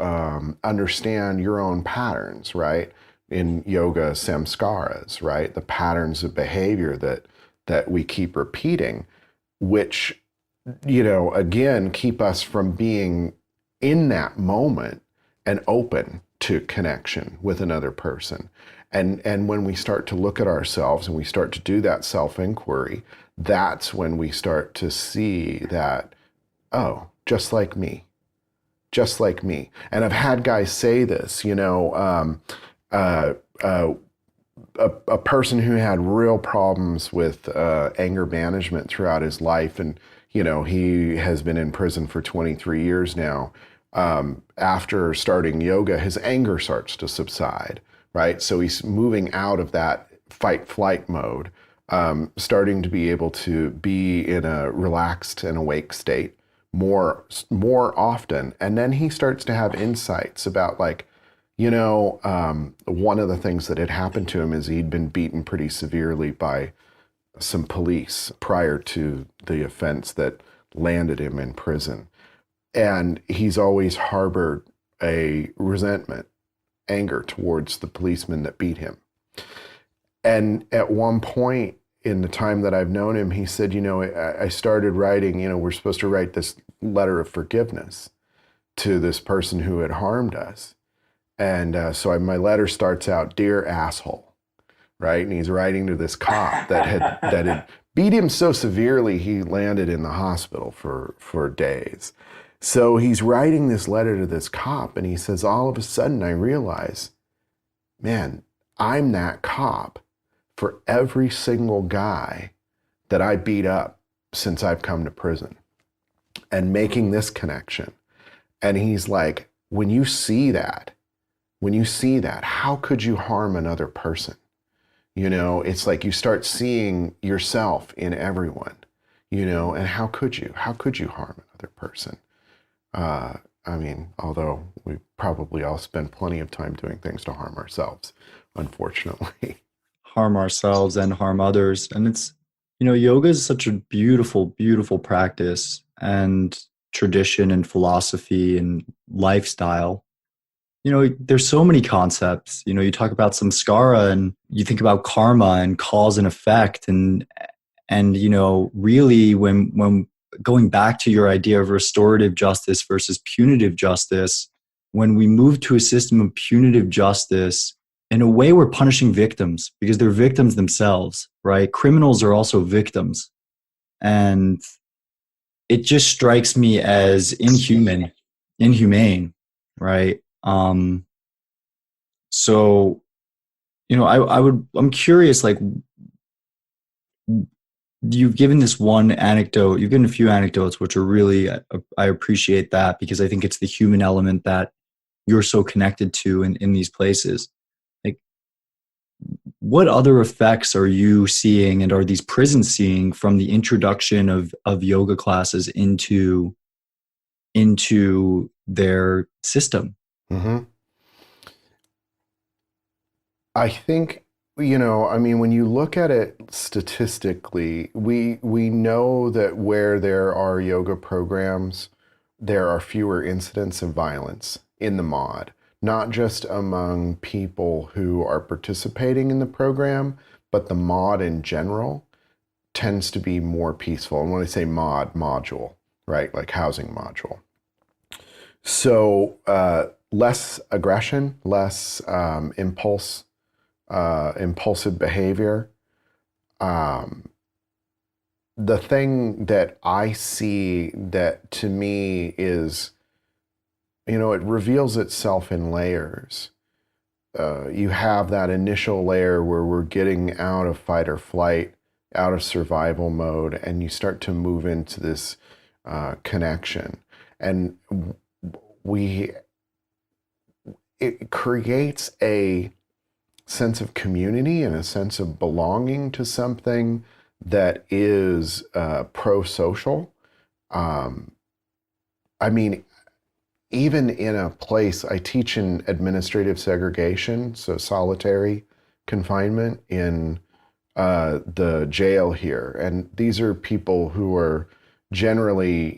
understand your own patterns, right? In yoga, samskaras, right? The patterns of behavior that we keep repeating, which, again, keep us from being in that moment and open to connection with another person. And when we start to look at ourselves and we start to do that self-inquiry, that's when we start to see that, oh, just like me. And I've had guys say this, a person who had real problems with anger management throughout his life, and he has been in prison for 23 years now. After starting yoga, his anger starts to subside, right? So he's moving out of that fight-flight mode, starting to be able to be in a relaxed and awake state more often. And then he starts to have insights about one of the things that had happened to him is he'd been beaten pretty severely by some police prior to the offense that landed him in prison. And he's always harbored a resentment, anger towards the policeman that beat him. And at one point in the time that I've known him, he said, I started writing, we're supposed to write this letter of forgiveness to this person who had harmed us. And so my letter starts out, "Dear asshole," right? And he's writing to this cop that had beat him so severely he landed in the hospital for days. So he's writing this letter to this cop, and he says, all of a sudden I realize, man, I'm that cop for every single guy that I beat up since I've come to prison, and making this connection. And he's like, when you see that, how could you harm another person? It's like you start seeing yourself in everyone, and how could you harm another person? I mean, although we probably all spend plenty of time doing things to harm ourselves, unfortunately. Harm ourselves and harm others. And it's, yoga is such a beautiful, beautiful practice and tradition and philosophy and lifestyle. There's so many concepts. You talk about samskara and you think about karma and cause and effect, and really when going back to your idea of restorative justice versus punitive justice, when we move to a system of punitive justice, in a way we're punishing victims because they're victims themselves, right? Criminals are also victims. And it just strikes me as inhumane, right? So, I'm curious, like, you've given this one anecdote, you've given a few anecdotes, which are really, I appreciate that because I think it's the human element that you're so connected to in these places. Like, what other effects are you seeing and are these prisons seeing from the introduction of yoga classes into their system? Mm-hmm. I think, I mean, when you look at it statistically, we know that where there are yoga programs, there are fewer incidents of violence in the mod, not just among people who are participating in the program, but the mod in general tends to be more peaceful. And when I say mod, module, right? Like housing module. So less aggression, less impulsive behavior. The thing that I see that to me is, it reveals itself in layers. You have that initial layer where we're getting out of fight or flight, out of survival mode, and you start to move into this connection. And it creates a sense of community and a sense of belonging to something that is pro-social. I mean, even in a place, I teach in administrative segregation, so solitary confinement in the jail here. And these are people who are generally,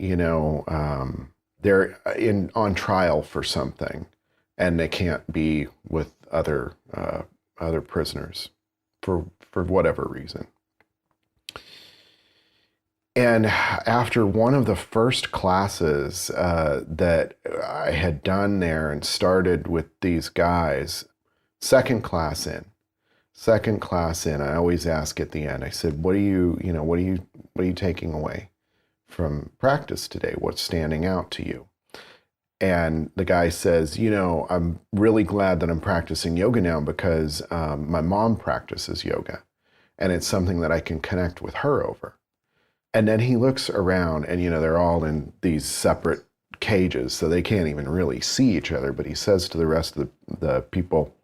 they're on trial for something, and they can't be with other prisoners for whatever reason. And after one of the first classes that I had done there and started with these guys, second class in, I always ask at the end, I said, what are you taking away from practice today? What's standing out to you? And the guy says, I'm really glad that I'm practicing yoga now because my mom practices yoga, and it's something that I can connect with her over. And then he looks around, and they're all in these separate cages, so they can't even really see each other. But he says to the rest of the people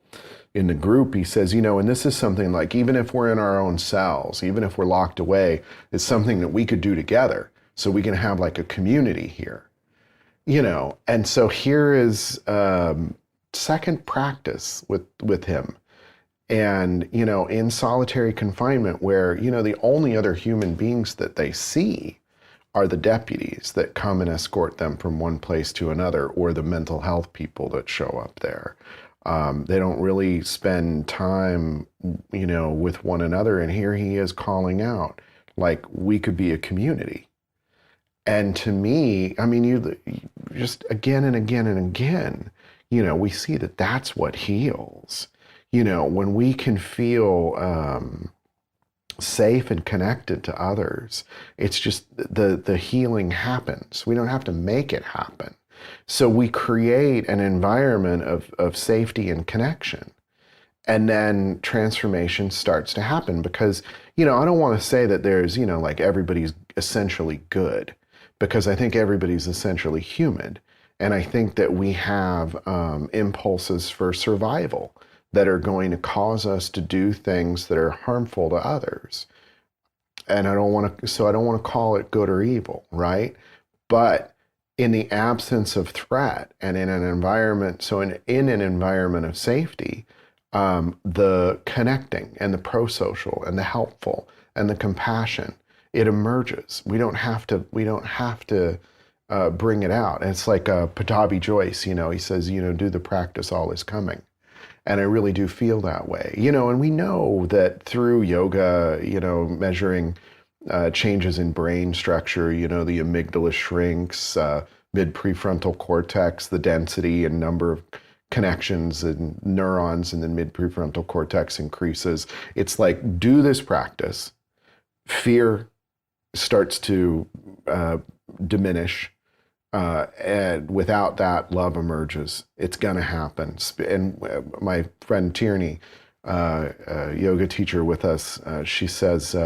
in the group, he says, and this is something like, even if we're in our own cells, even if we're locked away, it's something that we could do together, so we can have like a community here. And so here is second practice with him. And, in solitary confinement where, the only other human beings that they see are the deputies that come and escort them from one place to another, or the mental health people that show up there. They don't really spend time, with one another. And here he is calling out, like, we could be a community. And to me, I mean, you just again and again and again, we see that that's what heals. When we can feel safe and connected to others, it's just the healing happens. We don't have to make it happen. So we create an environment of safety and connection. And then transformation starts to happen because, I don't want to say that there's, like everybody's essentially good, because I think everybody's essentially human. And I think that we have impulses for survival that are going to cause us to do things that are harmful to others. And I don't want to call it good or evil, right? But in the absence of threat and in an environment, in an environment of safety, the connecting and the pro-social and the helpful and the compassion, it emerges. We don't have to bring it out. And it's like Patabi Joyce, he says, do the practice, all is coming. And I really do feel that way, and we know that through yoga, measuring changes in brain structure, the amygdala shrinks, mid prefrontal cortex, the density and number of connections and neurons in the mid prefrontal cortex increases. It's like, do this practice, fear starts to diminish. And without that, love emerges. It's going to happen. And my friend Tierney, a yoga teacher with us, she says,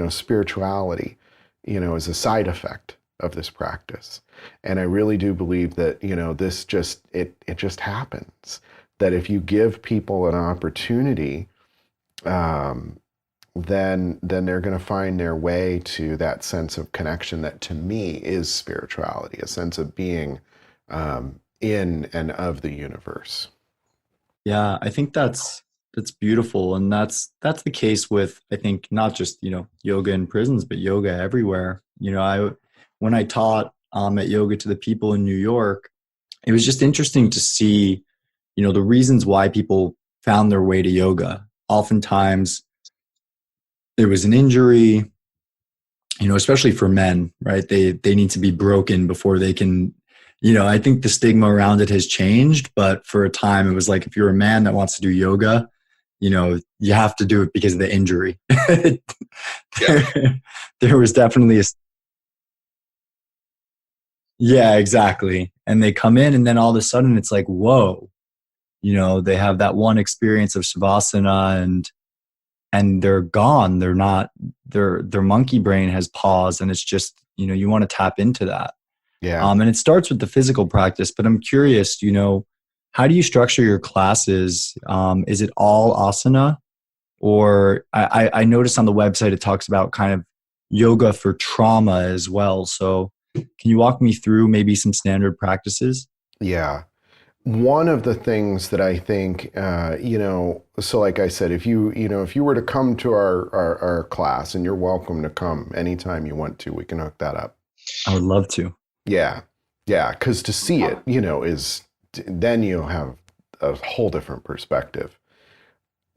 spirituality, is a side effect of this practice. And I really do believe that, this it just happens. That if you give people an opportunity, then they're going to find their way to that sense of connection that to me is spirituality, a sense of being in and of the universe. Yeah, I think that's beautiful, and that's the case with, I think, not just yoga in prisons, but yoga everywhere. When I taught at yoga to the people in New York, it was just interesting to see the reasons why people found their way to yoga. Oftentimes there was an injury, especially for men, right? They need to be broken before they can. I think the stigma around it has changed, but for a time it was like, if you're a man that wants to do yoga, you have to do it because of the injury. There was definitely yeah, exactly. And they come in and then all of a sudden it's like, whoa, they have that one experience of Shavasana and they're gone. They're not, their monkey brain has paused, and it's just, you want to tap into that. Yeah. And it starts with the physical practice, but I'm curious, how do you structure your classes? Is it all asana? Or I noticed on the website it talks about kind of yoga for trauma as well. So can you walk me through maybe some standard practices? Yeah. One of the things that I think, so like I said, if you were to come to our class, and you're welcome to come anytime you want to, we can hook that up. I would love to. Yeah. Yeah. Because to see it, then you have a whole different perspective.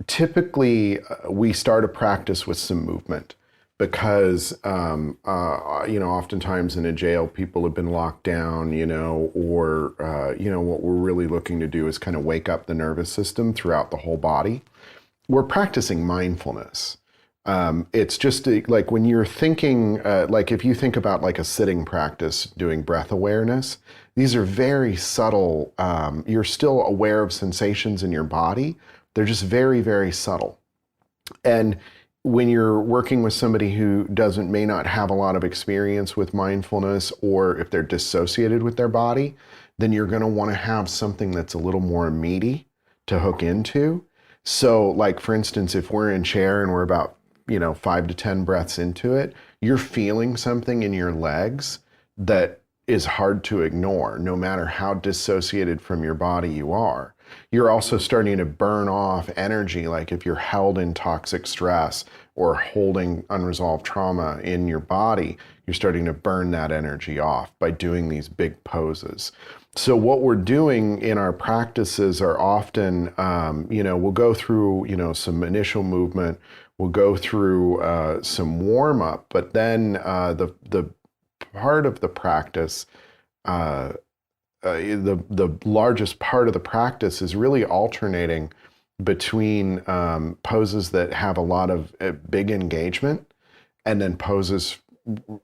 Typically, we start a practice with some movement because, oftentimes in a jail, people have been locked down, or, what we're really looking to do is kind of wake up the nervous system throughout the whole body. We're practicing mindfulness. It's just like when you're thinking, like if you think about like a sitting practice doing breath awareness, these are very subtle. You're still aware of sensations in your body. They're just very, very subtle. And when you're working with somebody who may not have a lot of experience with mindfulness, or if they're dissociated with their body, then you're going to want to have something that's a little more meaty to hook into. So like, for instance, if we're in chair and we're about 5 to 10 breaths into it, you're feeling something in your legs that is hard to ignore, no matter how dissociated from your body you are. You're also starting to burn off energy, like if you're held in toxic stress or holding unresolved trauma in your body, you're starting to burn that energy off by doing these big poses. So what we're doing in our practices are often, we'll go through, some initial movement, we'll go through some warm up, but then the part of the practice, the largest part of the practice is really alternating between poses that have a lot of big engagement and then poses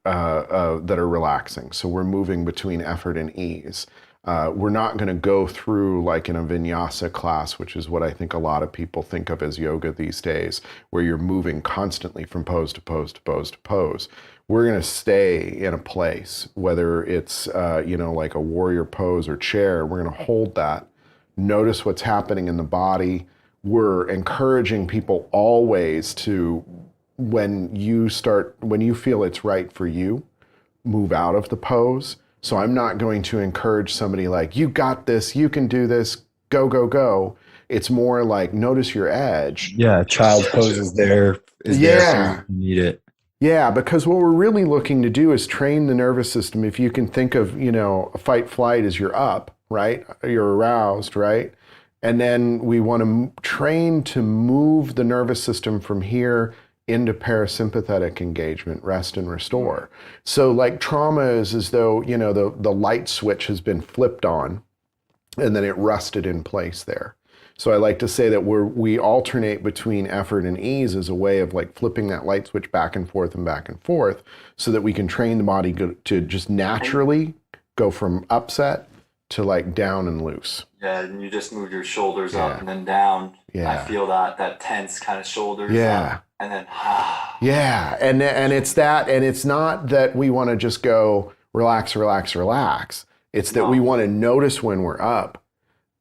that are relaxing. So we're moving between effort and ease. We're not going to go through like in a vinyasa class, which is what I think a lot of people think of as yoga these days, where you're moving constantly from pose to pose to pose to pose. We're going to stay in a place, whether it's, like a warrior pose or chair. We're going to hold that, notice what's happening in the body. We're encouraging people always to, when you feel it's right for you, move out of the pose. So I'm not going to encourage somebody like, you got this, you can do this, go, go, go. It's more like, notice your edge. Yeah, child pose is there for Yeah. you need it. Yeah, because what we're really looking to do is train the nervous system. If you can think of, a fight flight as you're up, right? You're aroused, right? And then we want to train to move the nervous system from here into parasympathetic engagement, rest and restore. So like trauma is as though, the light switch has been flipped on and then it rusted in place there. So I like to say that we alternate between effort and ease as a way of like flipping that light switch back and forth so that we can train the body to just naturally go from upset to like down and loose. Yeah, and you just move your shoulders up and then down. Yeah. I feel that tense kind of shoulders. Yeah. And then yeah, and it's that, and it's not that we want to just go relax, relax, relax. It's that we want to notice when we're up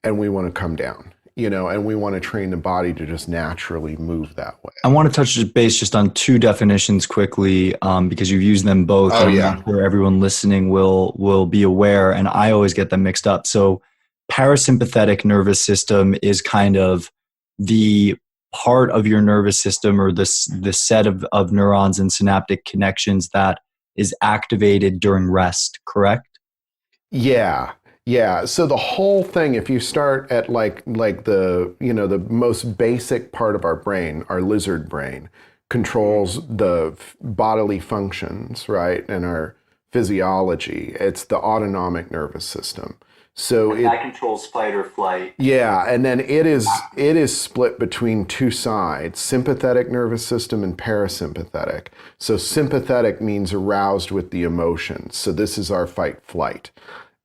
and we want to come down. And we want to train the body to just naturally move that way. I want to touch base just on two definitions quickly, because you've used them both. Oh, yeah. I'm sure everyone listening will be aware, and I always get them mixed up. So parasympathetic nervous system is kind of the part of your nervous system, or the set of neurons and synaptic connections that is activated during rest, correct? Yeah. Yeah. So the whole thing, if you start at like the, the most basic part of our brain, our lizard brain, controls the bodily functions, right? And our physiology. It's the autonomic nervous system. So that controls fight or flight. Yeah, and then it is split between two sides, sympathetic nervous system and parasympathetic. So sympathetic means aroused with the emotions. So this is our fight flight.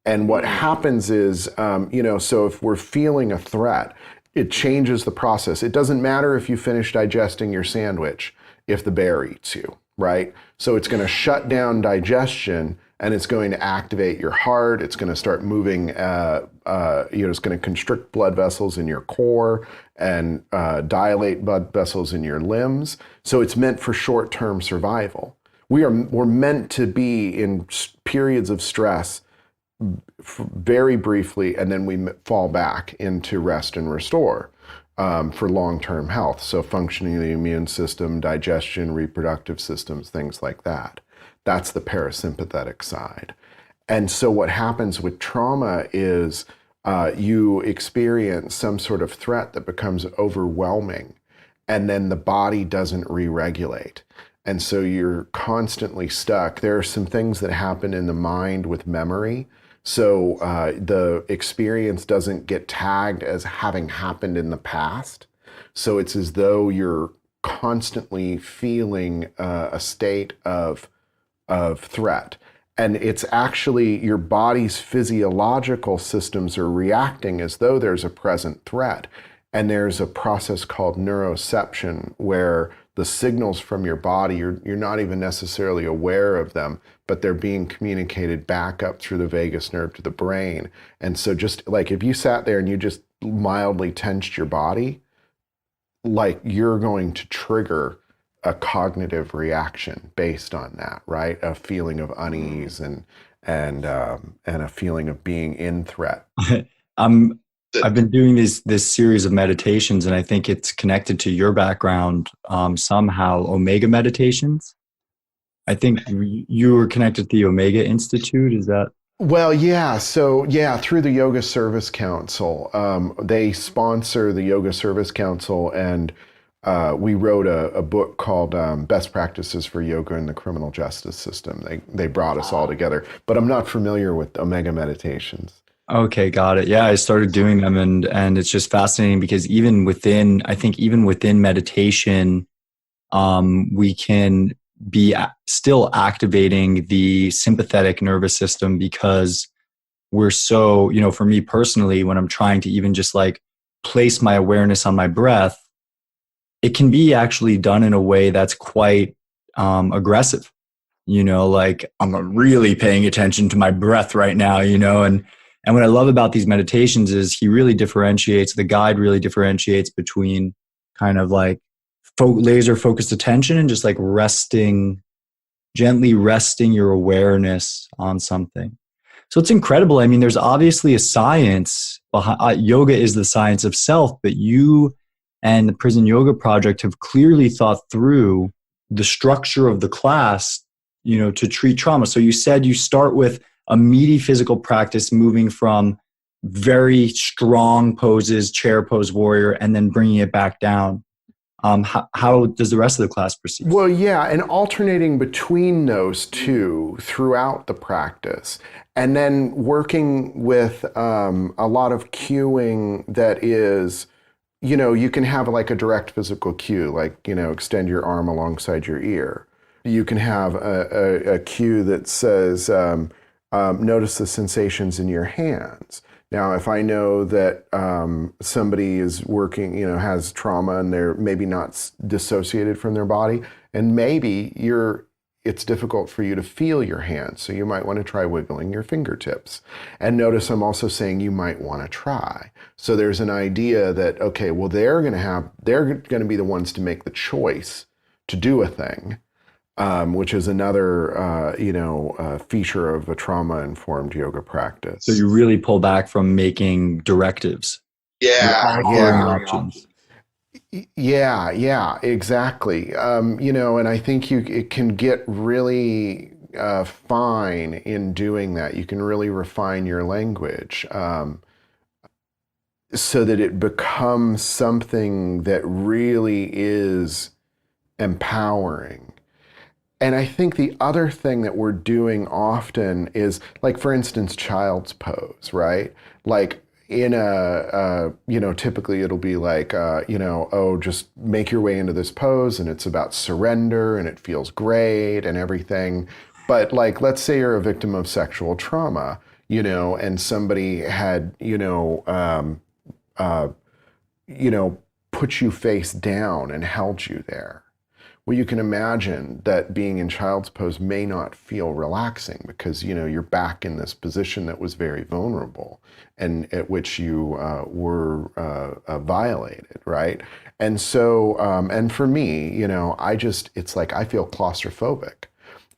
And what happens is, so if we're feeling a threat, it changes the process. It doesn't matter if you finish digesting your sandwich if the bear eats you, right? So it's going to shut down digestion and it's going to activate your heart. It's going to start moving, it's going to constrict blood vessels in your core and dilate blood vessels in your limbs. So it's meant for short-term survival. We're meant to be in periods of stress very briefly, and then we fall back into rest and restore for long-term health. So functioning of the immune system, digestion, reproductive systems, things like that. That's the parasympathetic side. And so what happens with trauma is you experience some sort of threat that becomes overwhelming, and then the body doesn't re-regulate. And so you're constantly stuck. There are some things that happen in the mind with memory. So the experience doesn't get tagged as having happened in the past. So it's as though you're constantly feeling a state of threat. And it's actually your body's physiological systems are reacting as though there's a present threat. And there's a process called neuroception where the signals from your body, you're not even necessarily aware of them, but they're being communicated back up through the vagus nerve to the brain. And so just like if you sat there and you just mildly tensed your body, like you're going to trigger a cognitive reaction based on that, right? A feeling of unease and a feeling of being in threat. I've been doing this series of meditations, and I think it's connected to your background somehow. Omega meditations. I think you were connected to the Omega Institute. Is that? Well, yeah. So yeah, through the Yoga Service Council, they sponsor the Yoga Service Council, and we wrote a book called Best Practices for Yoga in the Criminal Justice System. They brought us all together, but I'm not familiar with Omega meditations. Okay, got it. Yeah, I started doing them, and it's just fascinating because even within meditation, we can be still activating the sympathetic nervous system because we're so, for me personally, when I'm trying to even just like place my awareness on my breath, it can be actually done in a way that's quite aggressive. Like I'm really paying attention to my breath right now, and what I love about these meditations is the guide really differentiates between kind of like laser focused attention and just like gently resting your awareness on something. So it's incredible. I mean, there's obviously a science behind yoga is the science of self, but you and the Prison Yoga Project have clearly thought through the structure of the class, to treat trauma. So you said you start with a meaty physical practice, moving from very strong poses, chair pose, warrior, and then bringing it back down. How does the rest of the class proceed? Well, yeah, and alternating between those two throughout the practice, and then working with a lot of cueing that is, you can have like a direct physical cue, like, extend your arm alongside your ear. You can have a cue that says, notice the sensations in your hands. Now, if I know that somebody is working, has trauma and they're maybe not dissociated from their body, and maybe it's difficult for you to feel your hands, so you might want to try wiggling your fingertips. And notice I'm also saying you might want to try. So there's an idea that, okay, well, they're going to be the ones to make the choice to do a thing. Which is another, feature of a trauma-informed yoga practice. So you really pull back from making directives. Yeah, options. Yeah, exactly. And I think it can get really fine in doing that. You can really refine your language so that it becomes something that really is empowering. And I think the other thing that we're doing often is, like, for instance, child's pose, right? Like in typically it'll be like, just make your way into this pose, and it's about surrender and it feels great and everything. But like, let's say you're a victim of sexual trauma, and somebody had, put you face down and held you there. Well, you can imagine that being in child's pose may not feel relaxing because, you're back in this position that was very vulnerable and at which you were violated, right? And so, and for me, it's like I feel claustrophobic.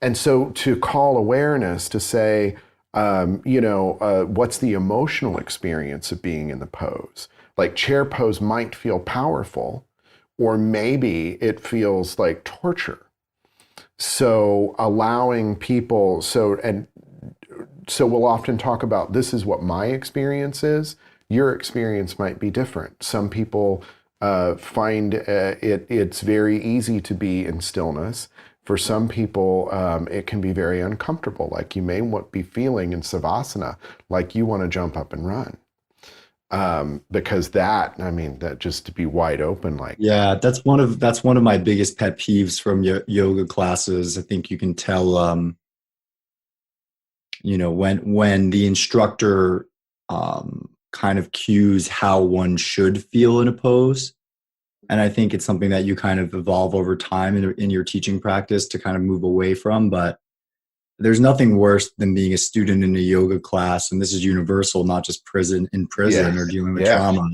And so to call awareness to say, what's the emotional experience of being in the pose? Like chair pose might feel powerful, or maybe it feels like torture. So allowing people, so we'll often talk about, this is what my experience is. Your experience might be different. Some people find it's very easy to be in stillness. For some people, it can be very uncomfortable. Like you may be feeling in savasana, like you want to jump up and run. Because that just to be wide open, like, yeah, that's one of my biggest pet peeves from yoga classes. I think you can tell, when the instructor kind of cues how one should feel in a pose. And I think it's something that you kind of evolve over time in your teaching practice to kind of move away from. But there's nothing worse than being a student in a yoga class, and this is universal, not just prison or dealing with trauma,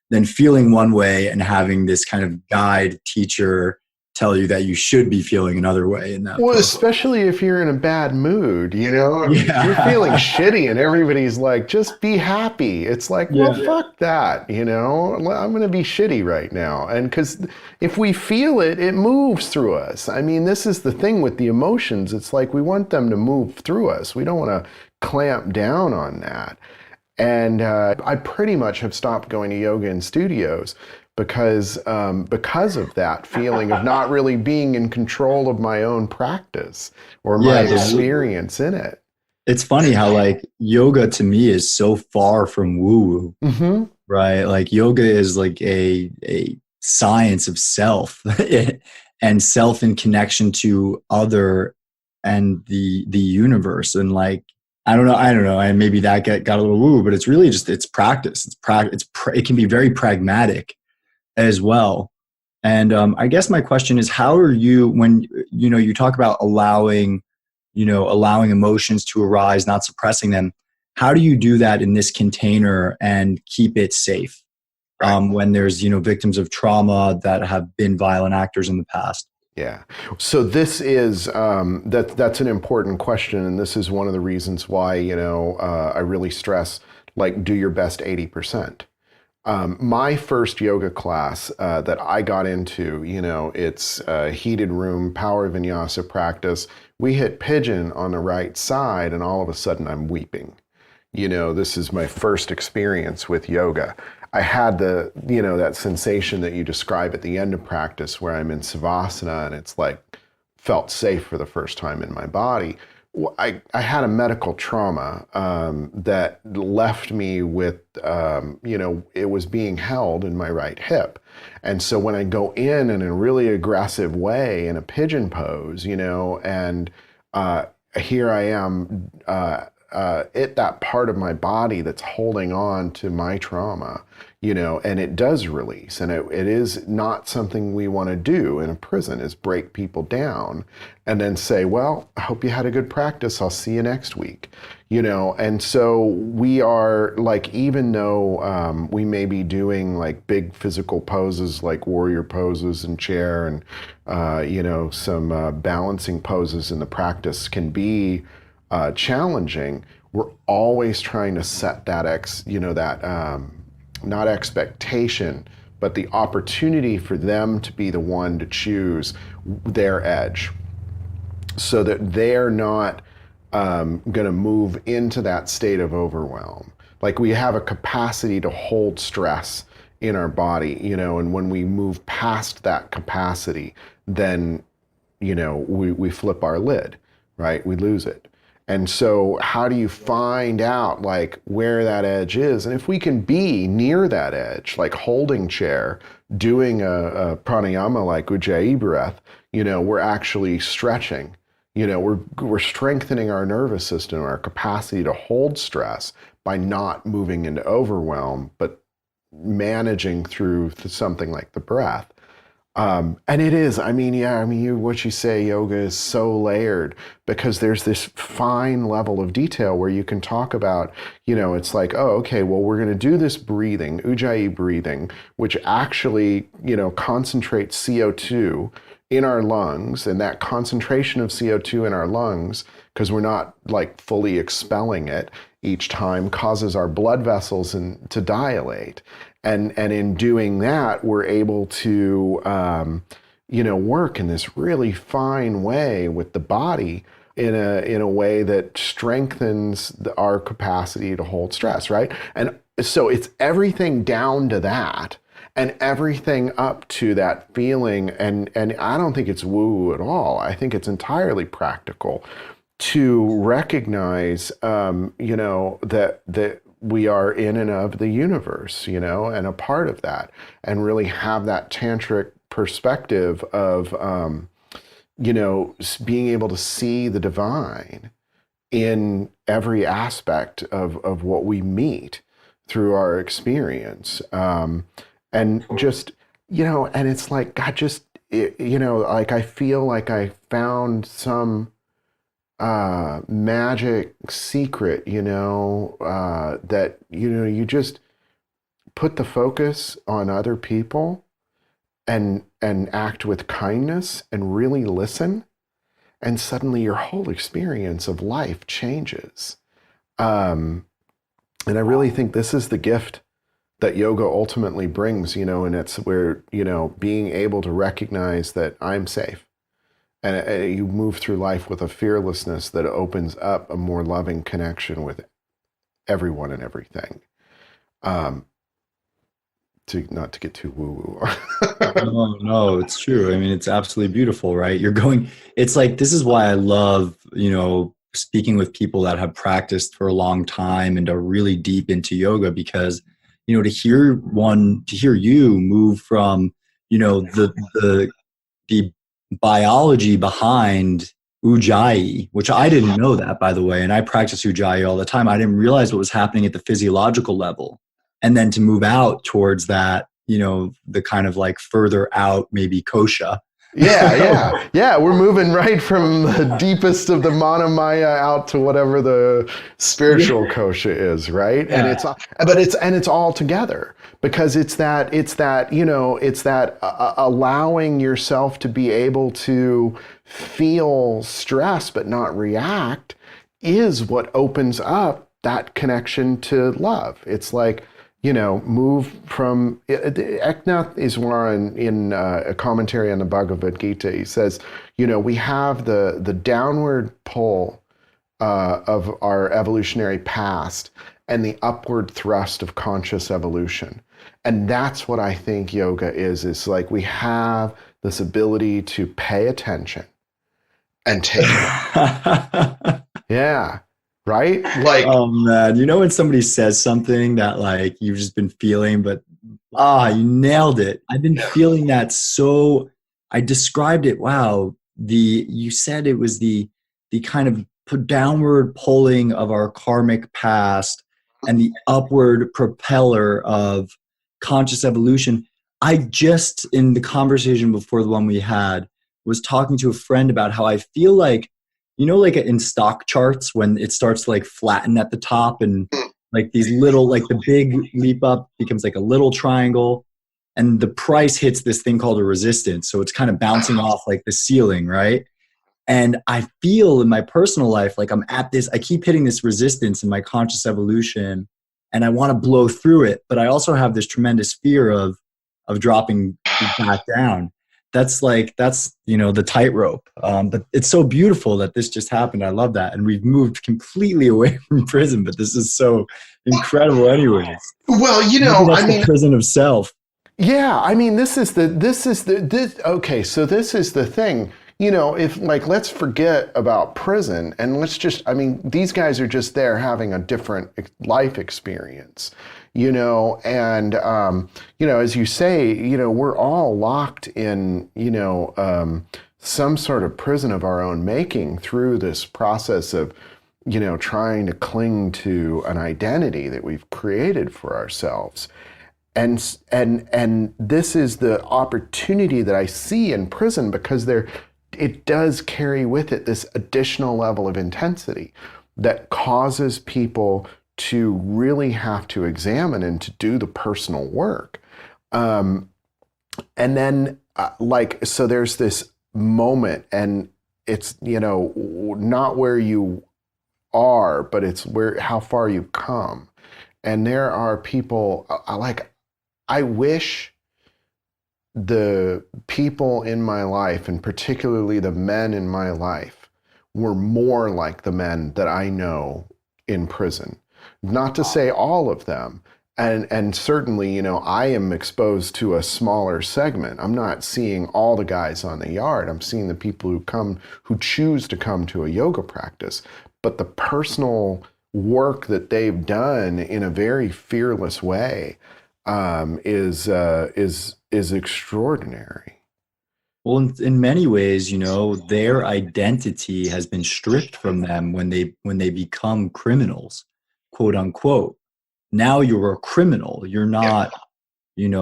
than feeling one way and having this kind of guide teacher tell you that you should be feeling another way in that. Well, especially if you're in a bad mood, If you're feeling shitty and everybody's like, just be happy. It's like, well, fuck that, I'm going to be shitty right now. And because if we feel it, it moves through us. I mean, this is the thing with the emotions. It's like we want them to move through us. We don't want to clamp down on that. And I pretty much have stopped going to yoga in studios because of that feeling of not really being in control of my own practice or my experience in it. It's funny how like yoga to me is so far from woo-woo, right? Like yoga is like a science of self and self in connection to other and the universe. And like I don't know. And maybe that got a little woo, but it's really just, it's practice. It can be very pragmatic as well. And I guess my question is, how are you, when, you talk about allowing emotions to arise, not suppressing them, how do you do that in this container and keep it safe? Right. When there's, victims of trauma that have been violent actors in the past? Yeah. So this is that's an important question, and this is one of the reasons why I really stress, like, do your best 80%. My first yoga class that I got into, it's a heated room, power vinyasa practice. We hit pigeon on the right side, and all of a sudden I'm weeping. This is my first experience with yoga. I had that sensation that you describe at the end of practice where I'm in savasana and it's like felt safe for the first time in my body. I had a medical trauma that left me with, it was being held in my right hip. And so when I go in a really aggressive way in a pigeon pose, and here I am at that part of my body that's holding on to my trauma, and it does release. And it is not something we want to do in a prison, is break people down and then say, well, I hope you had a good practice. I'll see you next week. And so we are like, even though we may be doing like big physical poses like warrior poses and chair and, some balancing poses in the practice can be challenging, we're always trying to set that not expectation, but the opportunity for them to be the one to choose their edge, so that they're not going to move into that state of overwhelm. Like, we have a capacity to hold stress in our body, and when we move past that capacity, then we flip our lid, right? We lose it. And so how do you find out like where that edge is? And if we can be near that edge, like holding chair, doing a pranayama like Ujjayi breath, we're actually stretching. We're strengthening our nervous system, our capacity to hold stress by not moving into overwhelm, but managing through something like the breath. And it is, what you say, yoga is so layered because there's this fine level of detail where you can talk about, it's like, oh, okay, well, we're going to do this breathing, Ujjayi breathing, which actually, concentrates CO2 in our lungs, and that concentration of CO2 in our lungs, because we're not like fully expelling it each time, causes our blood vessels to dilate. And in doing that, we're able to, work in this really fine way with the body in a way that strengthens our capacity to hold stress, right? And so it's everything down to that and everything up to that feeling. And I don't think it's woo at all. I think it's entirely practical to recognize, that we are in and of the universe, and a part of that, and really have that tantric perspective of, being able to see the divine in every aspect of what we meet through our experience. And just, and it's like, God, just, like I feel like I found some magic secret, that, you just put the focus on other people and act with kindness and really listen. And suddenly your whole experience of life changes. And I really think this is the gift that yoga ultimately brings, and it's where, being able to recognize that I'm safe. And you move through life with a fearlessness that opens up a more loving connection with everyone and everything. Not to get too woo-woo. No, it's true. I mean, it's absolutely beautiful, right? It's like, this is why I love, speaking with people that have practiced for a long time and are really deep into yoga, because, to hear you move from, the biology behind Ujjayi, which I didn't know that, by the way, and I practice Ujjayi all the time. I didn't realize what was happening at the physiological level. And then to move out towards that, the kind of like further out, maybe kosha. Yeah. We're moving right from the deepest of the Manamaya out to whatever the spiritual kosha is, right? Yeah. And it's all together, because it's that allowing yourself to be able to feel stress but not react is what opens up that connection to love. It's like, move from, Eknath Iswaran in a commentary on the Bhagavad Gita, he says, we have the downward pull of our evolutionary past and the upward thrust of conscious evolution. And that's what I think yoga is like we have this ability to pay attention and take it. Yeah. Right? Like, oh man, when somebody says something that like you've just been feeling, but you nailed it. I've been feeling that. So I described it. Wow. You said it was the kind of downward pulling of our karmic past and the upward propeller of conscious evolution. I just, in the conversation before the one we had, was talking to a friend about how I feel like, like in stock charts when it starts to like flatten at the top and like these little, like the big leap up becomes like a little triangle and the price hits this thing called a resistance. So it's kind of bouncing off like the ceiling, right? And I feel in my personal life, like I'm at this, I keep hitting this resistance in my conscious evolution and I want to blow through it. But I also have this tremendous fear of dropping back down. That's the tightrope. But it's so beautiful that this just happened. I love that. And we've moved completely away from prison, but this is so incredible anyways. Well, that's the prison of self. Yeah. I mean, this is the thing, if like, let's forget about prison and let's just, these guys are just there having a different life experience. And, as you say, we're all locked in, some sort of prison of our own making through this process of, trying to cling to an identity that we've created for ourselves. And this is the opportunity that I see in prison, because it does carry with it this additional level of intensity that causes people to really have to examine and to do the personal work. And then so there's this moment, and it's, not where you are, but it's how far you've come. And there are people, I wish the people in my life, and particularly the men in my life, were more like the men that I know in prison. Not to say all of them. And certainly, I am exposed to a smaller segment. I'm not seeing all the guys on the yard. I'm seeing the people who choose to come to a yoga practice. But the personal work that they've done in a very fearless way is extraordinary. Well, in many ways, their identity has been stripped from them when they become criminals, quote unquote. Now you're a criminal. You're not, and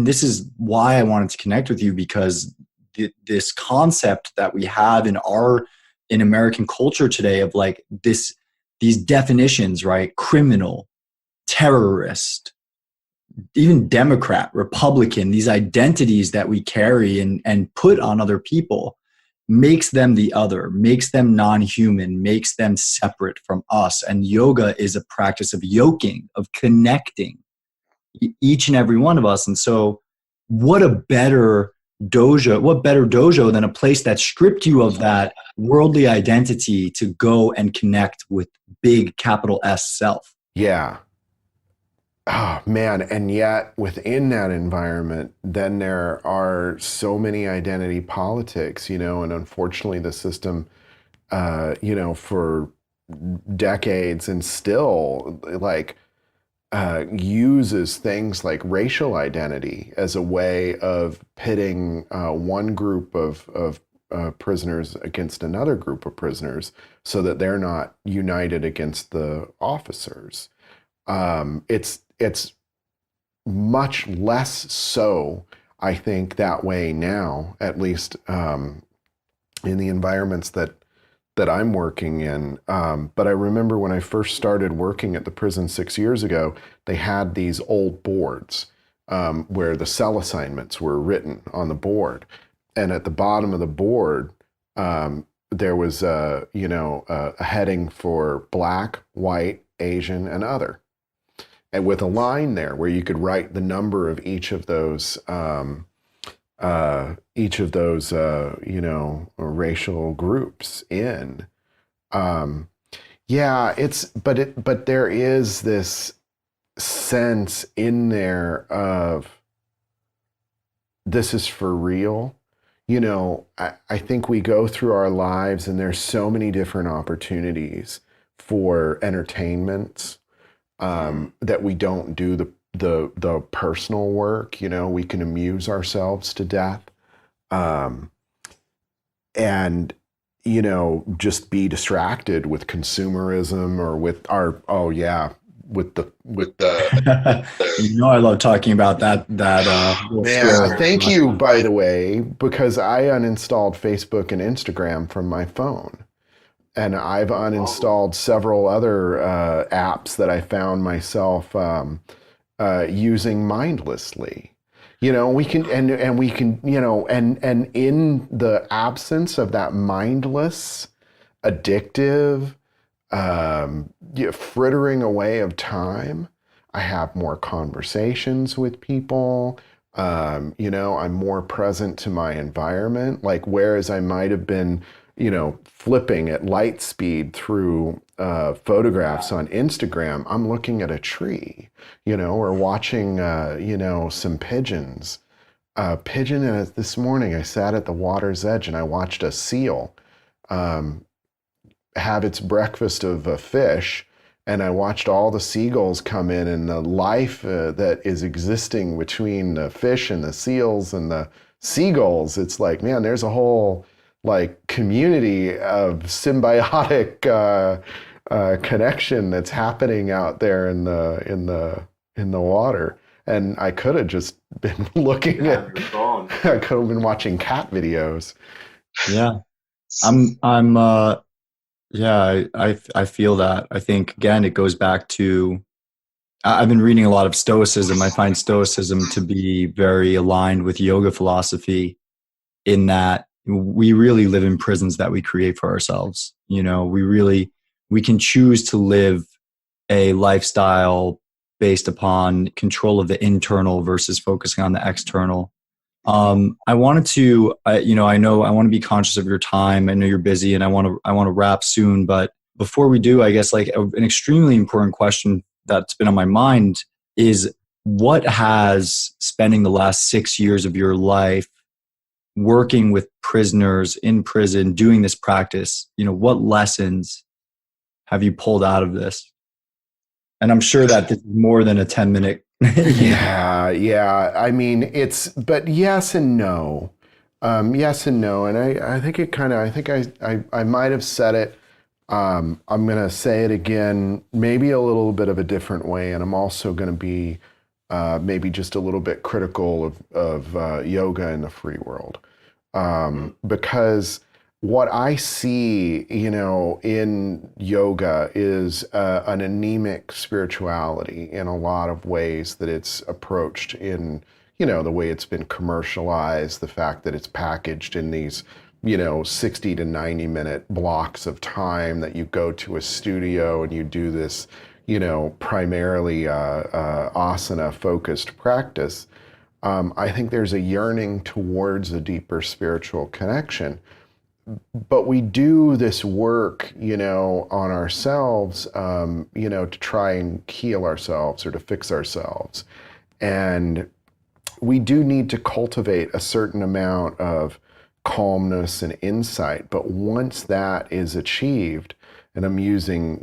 this is why I wanted to connect with you, because this concept that we have in American culture today of like these definitions, right? Criminal, terrorist, even Democrat, Republican, these identities that we carry and put on other people makes them the other, makes them non-human, makes them separate from us. And yoga is a practice of yoking, of connecting each and every one of us. And so what better dojo than a place that stripped you of that worldly identity to go and connect with big capital S self. Yeah. Oh man, and yet within that environment, then there are so many identity politics, and unfortunately the system, for decades and still uses things like racial identity as a way of pitting one group of prisoners against another group of prisoners so that they're not united against the officers. It's much less so, I think, that way now, at least in the environments that I'm working in. But I remember when I first started working at the prison 6 years ago, they had these old boards where the cell assignments were written on the board. And at the bottom of the board, there was a heading for Black, white, Asian, and other. And with a line there where you could write the number of each of those racial groups in. But there is this sense in there of this is for real. I think we go through our lives and there's so many different opportunities for entertainment that we don't do the personal work. We can amuse ourselves to death, and just be distracted with consumerism or with I love talking about that man, thank you, by the way, because I uninstalled Facebook and Instagram from my phone. And I've uninstalled several other apps that I found myself using mindlessly. We can, and we can, and in the absence of that mindless, addictive, frittering away of time, I have more conversations with people. I'm more present to my environment. Like, whereas I might have been, flipping at light speed through photographs on Instagram, I'm looking at a tree, or watching, some pigeons. This morning I sat at the water's edge and I watched a seal have its breakfast of a fish, and I watched all the seagulls come in, and the life that is existing between the fish and the seals and the seagulls. It's like, man, there's a whole community of symbiotic connection that's happening out there in the water. And I could have just been looking at your phone. I could have been watching cat videos. Yeah. I feel that. I think, again, it goes back to, I've been reading a lot of Stoicism. I find Stoicism to be very aligned with yoga philosophy, in that we really live in prisons that we create for ourselves. We can choose to live a lifestyle based upon control of the internal versus focusing on the external. I wanted to, I want to be conscious of your time. I know you're busy, and I want to wrap soon. But before we do, I guess an extremely important question that's been on my mind is, what has spending the last 6 years of your life working with prisoners in prison, doing this practice, what lessons have you pulled out of this? And I'm sure that this is more than a 10-minute. Yeah. I mean, but yes and no. Yes and no. And I think I might have said it. I'm going to say it again, maybe a little bit of a different way. And I'm also going to be maybe just a little bit critical of yoga in the free world. Because what I see, in yoga is an anemic spirituality in a lot of ways that it's approached in, the way it's been commercialized, the fact that it's packaged in these, 60 to 90 minute blocks of time that you go to a studio and you do this, primarily asana focused practice. I think there's a yearning towards a deeper spiritual connection. But we do this work, on ourselves, to try and heal ourselves or to fix ourselves. And we do need to cultivate a certain amount of calmness and insight. But once that is achieved, and I'm using,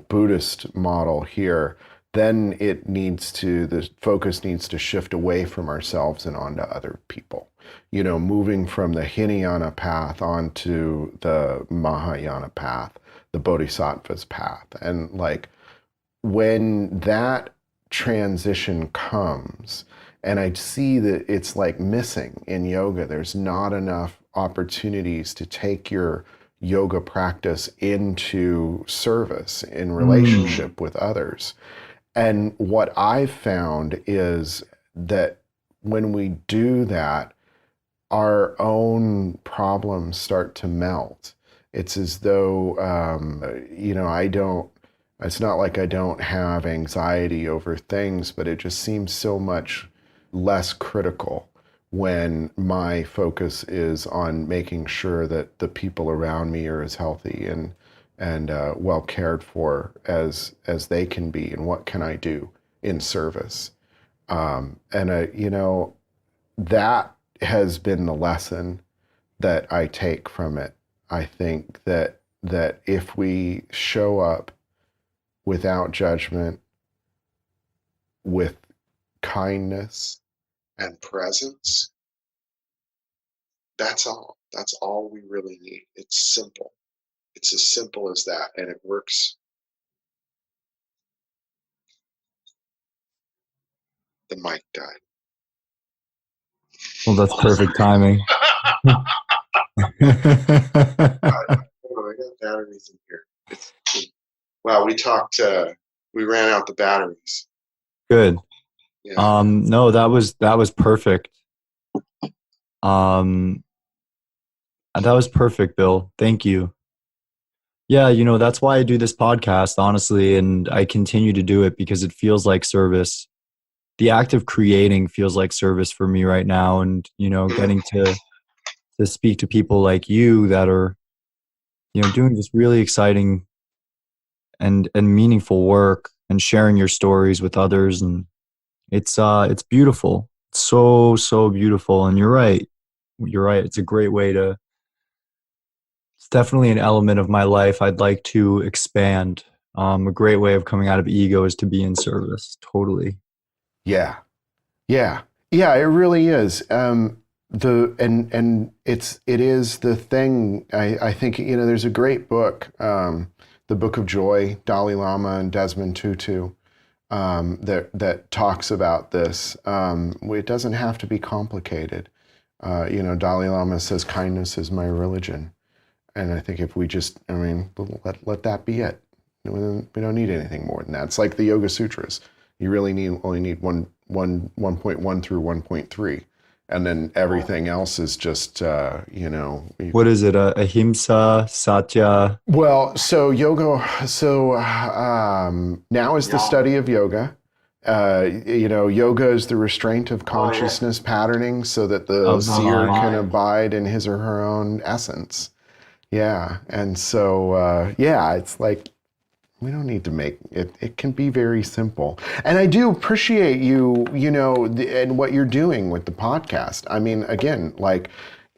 Buddhist model here, then the focus needs to shift away from ourselves and onto other people. moving from the Hinayana path onto the Mahayana path, the Bodhisattva's path. And like when that transition comes, and I see that it's like missing in yoga, there's not enough opportunities to take your yoga practice into service in relationship with others. And what I've found is that when we do that, our own problems start to melt. It's as though, it's not like I don't have anxiety over things, but it just seems so much less critical when my focus is on making sure that the people around me are as healthy and well cared for as they can be, and what can I do in service. That has been the lesson that I take from it. I think that if we show up without judgment, with kindness and presence, that's all. That's all we really need. It's simple. It's as simple as that, and it works. The mic died. Well, that's perfect timing. I got batteries in here. Wow, we ran out the batteries. Good. Yeah. No, that was perfect. That was perfect, Bill. Thank you. Yeah, that's why I do this podcast, honestly, and I continue to do it because it feels like service. The act of creating feels like service for me right now, and getting to speak to people like you that are doing this really exciting and meaningful work and sharing your stories with others, and it's beautiful. It's so beautiful. And you're right, it's a great way to, it's definitely an element of my life I'd like to expand. A great way of coming out of ego is to be in service. Totally. Yeah. It really is. It is the thing. I think there's a great book, The Book of Joy, Dalai Lama and Desmond Tutu, that talks about this. It doesn't have to be complicated. Dalai Lama says kindness is my religion, and I think if we just, let that be it. We don't need anything more than that. It's like the Yoga Sutras. You really only need 1.1 through 1.3, and then everything else is just What is it? Ahimsa, Satya. Well, so yoga. So now is the study of yoga. Yoga is the restraint of consciousness patterning, so that the seer can abide in his or her own essence. Yeah, and so it's like, we don't need to make it. It can be very simple. And I do appreciate you, and what you're doing with the podcast. I mean, again, like,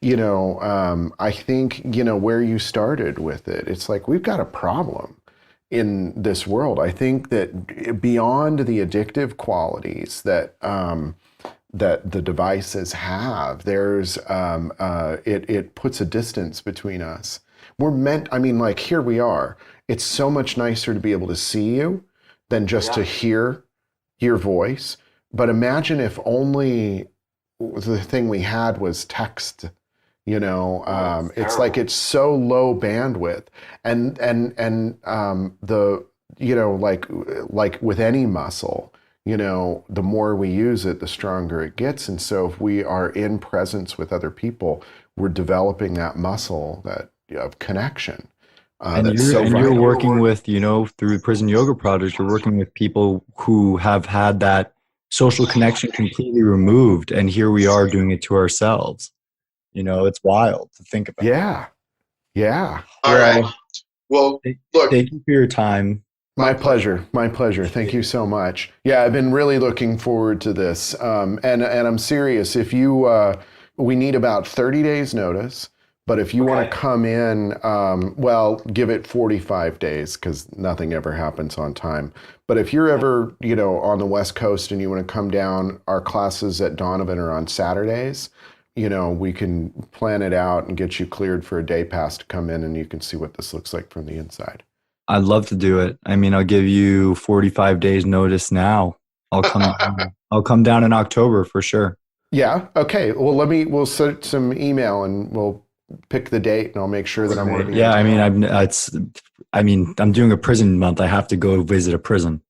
I think, where you started with it, it's like, we've got a problem in this world. I think that beyond the addictive qualities that the devices have, there's, it puts a distance between us. Here we are. It's so much nicer to be able to see you than just to hear your voice. But imagine if only the thing we had was text. It's like, it's so low bandwidth, and like with any muscle, the more we use it, the stronger it gets. And so if we are in presence with other people, we're developing that muscle of connection. And you're working with, through Prison Yoga Project, you're working with people who have had that social connection completely removed. And here we are doing it to ourselves. It's wild to think about. Yeah. All right. Well, look, thank you for your time. My pleasure. Thank you so much. Yeah, I've been really looking forward to this. And I'm serious. If we need about 30 days notice. But if you want to come in, give it 45 days, because nothing ever happens on time. But if you're ever, on the West Coast and you want to come down, our classes at Donovan are on Saturdays. we can plan it out and get you cleared for a day pass to come in and you can see what this looks like from the inside. I'd love to do it. I mean, I'll give you 45 days notice now. I'll come down in October for sure. Yeah. Okay. Well, we'll send some email and we'll pick the date and I'll make sure that I'm working. Yeah. I mean, I'm doing a prison month. I have to go visit a prison.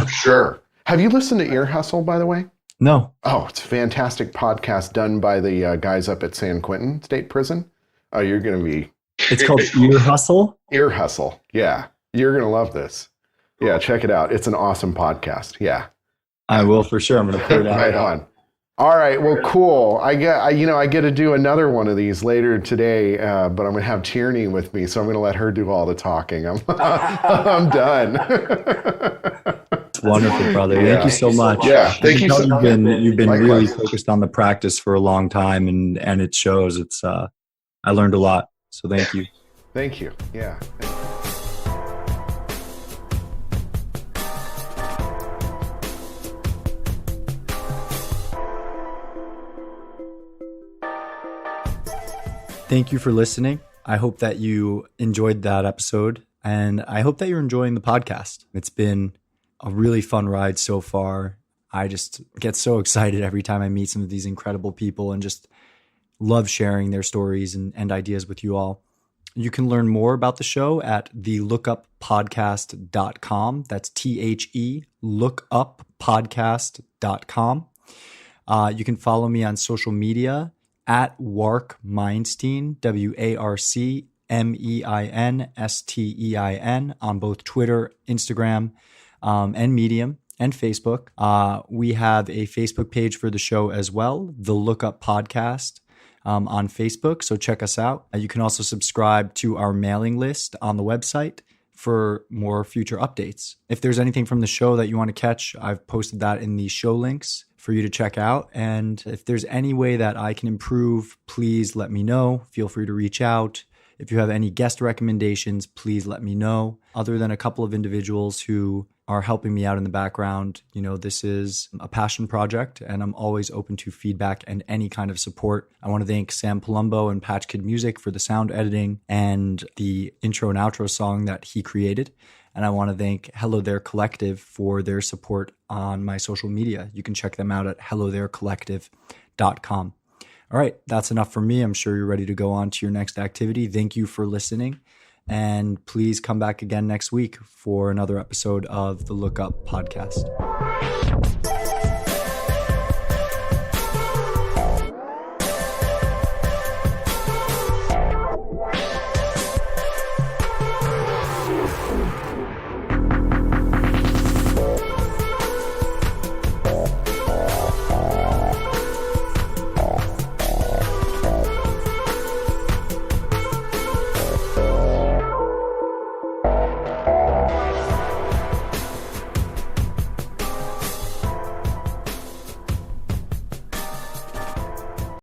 Sure. Have you listened to Ear Hustle, by the way? No. Oh, it's a fantastic podcast done by the guys up at San Quentin State Prison. Oh, you're going to be... It's called Ear Hustle? Ear Hustle. Yeah. You're going to love this. Yeah, check it out. It's an awesome podcast. Yeah. I will for sure. I'm going to put it out. Right on. All right. Well, cool. I get to do another one of these later today, but I'm going to have Tierney with me, so I'm going to let her do all the talking. I'm done. It's wonderful, brother. Yeah. Thank you so much. Yeah. Thank you so much. You've been really focused on the practice for a long time, and it shows. It's I learned a lot. So thank you. Thank you. Yeah. Thank you for listening. I hope that you enjoyed that episode, and I hope that you're enjoying the podcast. It's been a really fun ride so far. I just get so excited every time I meet some of these incredible people and just love sharing their stories and ideas with you all. You can learn more about the show at thelookuppodcast.com. That's THE, lookuppodcast.com. You can follow me on social media at Wark Meinstein, WARCMEINSTEIN, on both Twitter, Instagram, and Medium, and Facebook. We have a Facebook page for the show as well, The Lookup Podcast, on Facebook, so check us out. You can also subscribe to our mailing list on the website for more future updates. If there's anything from the show that you want to catch, I've posted that in the show links for you to check out. And if there's any way that I can improve, please let me know. Feel free to reach out. If you have any guest recommendations, please let me know. Other than a couple of individuals who are helping me out in the background, this is a passion project and I'm always open to feedback and any kind of support. I want to thank Sam Palumbo and Patch Kid Music for the sound editing and the intro and outro song that he created. And I want to thank Hello There Collective for their support on my social media. You can check them out at hellotherecollective.com. All right, that's enough for me. I'm sure you're ready to go on to your next activity. Thank you for listening. And please come back again next week for another episode of the Lookup Podcast.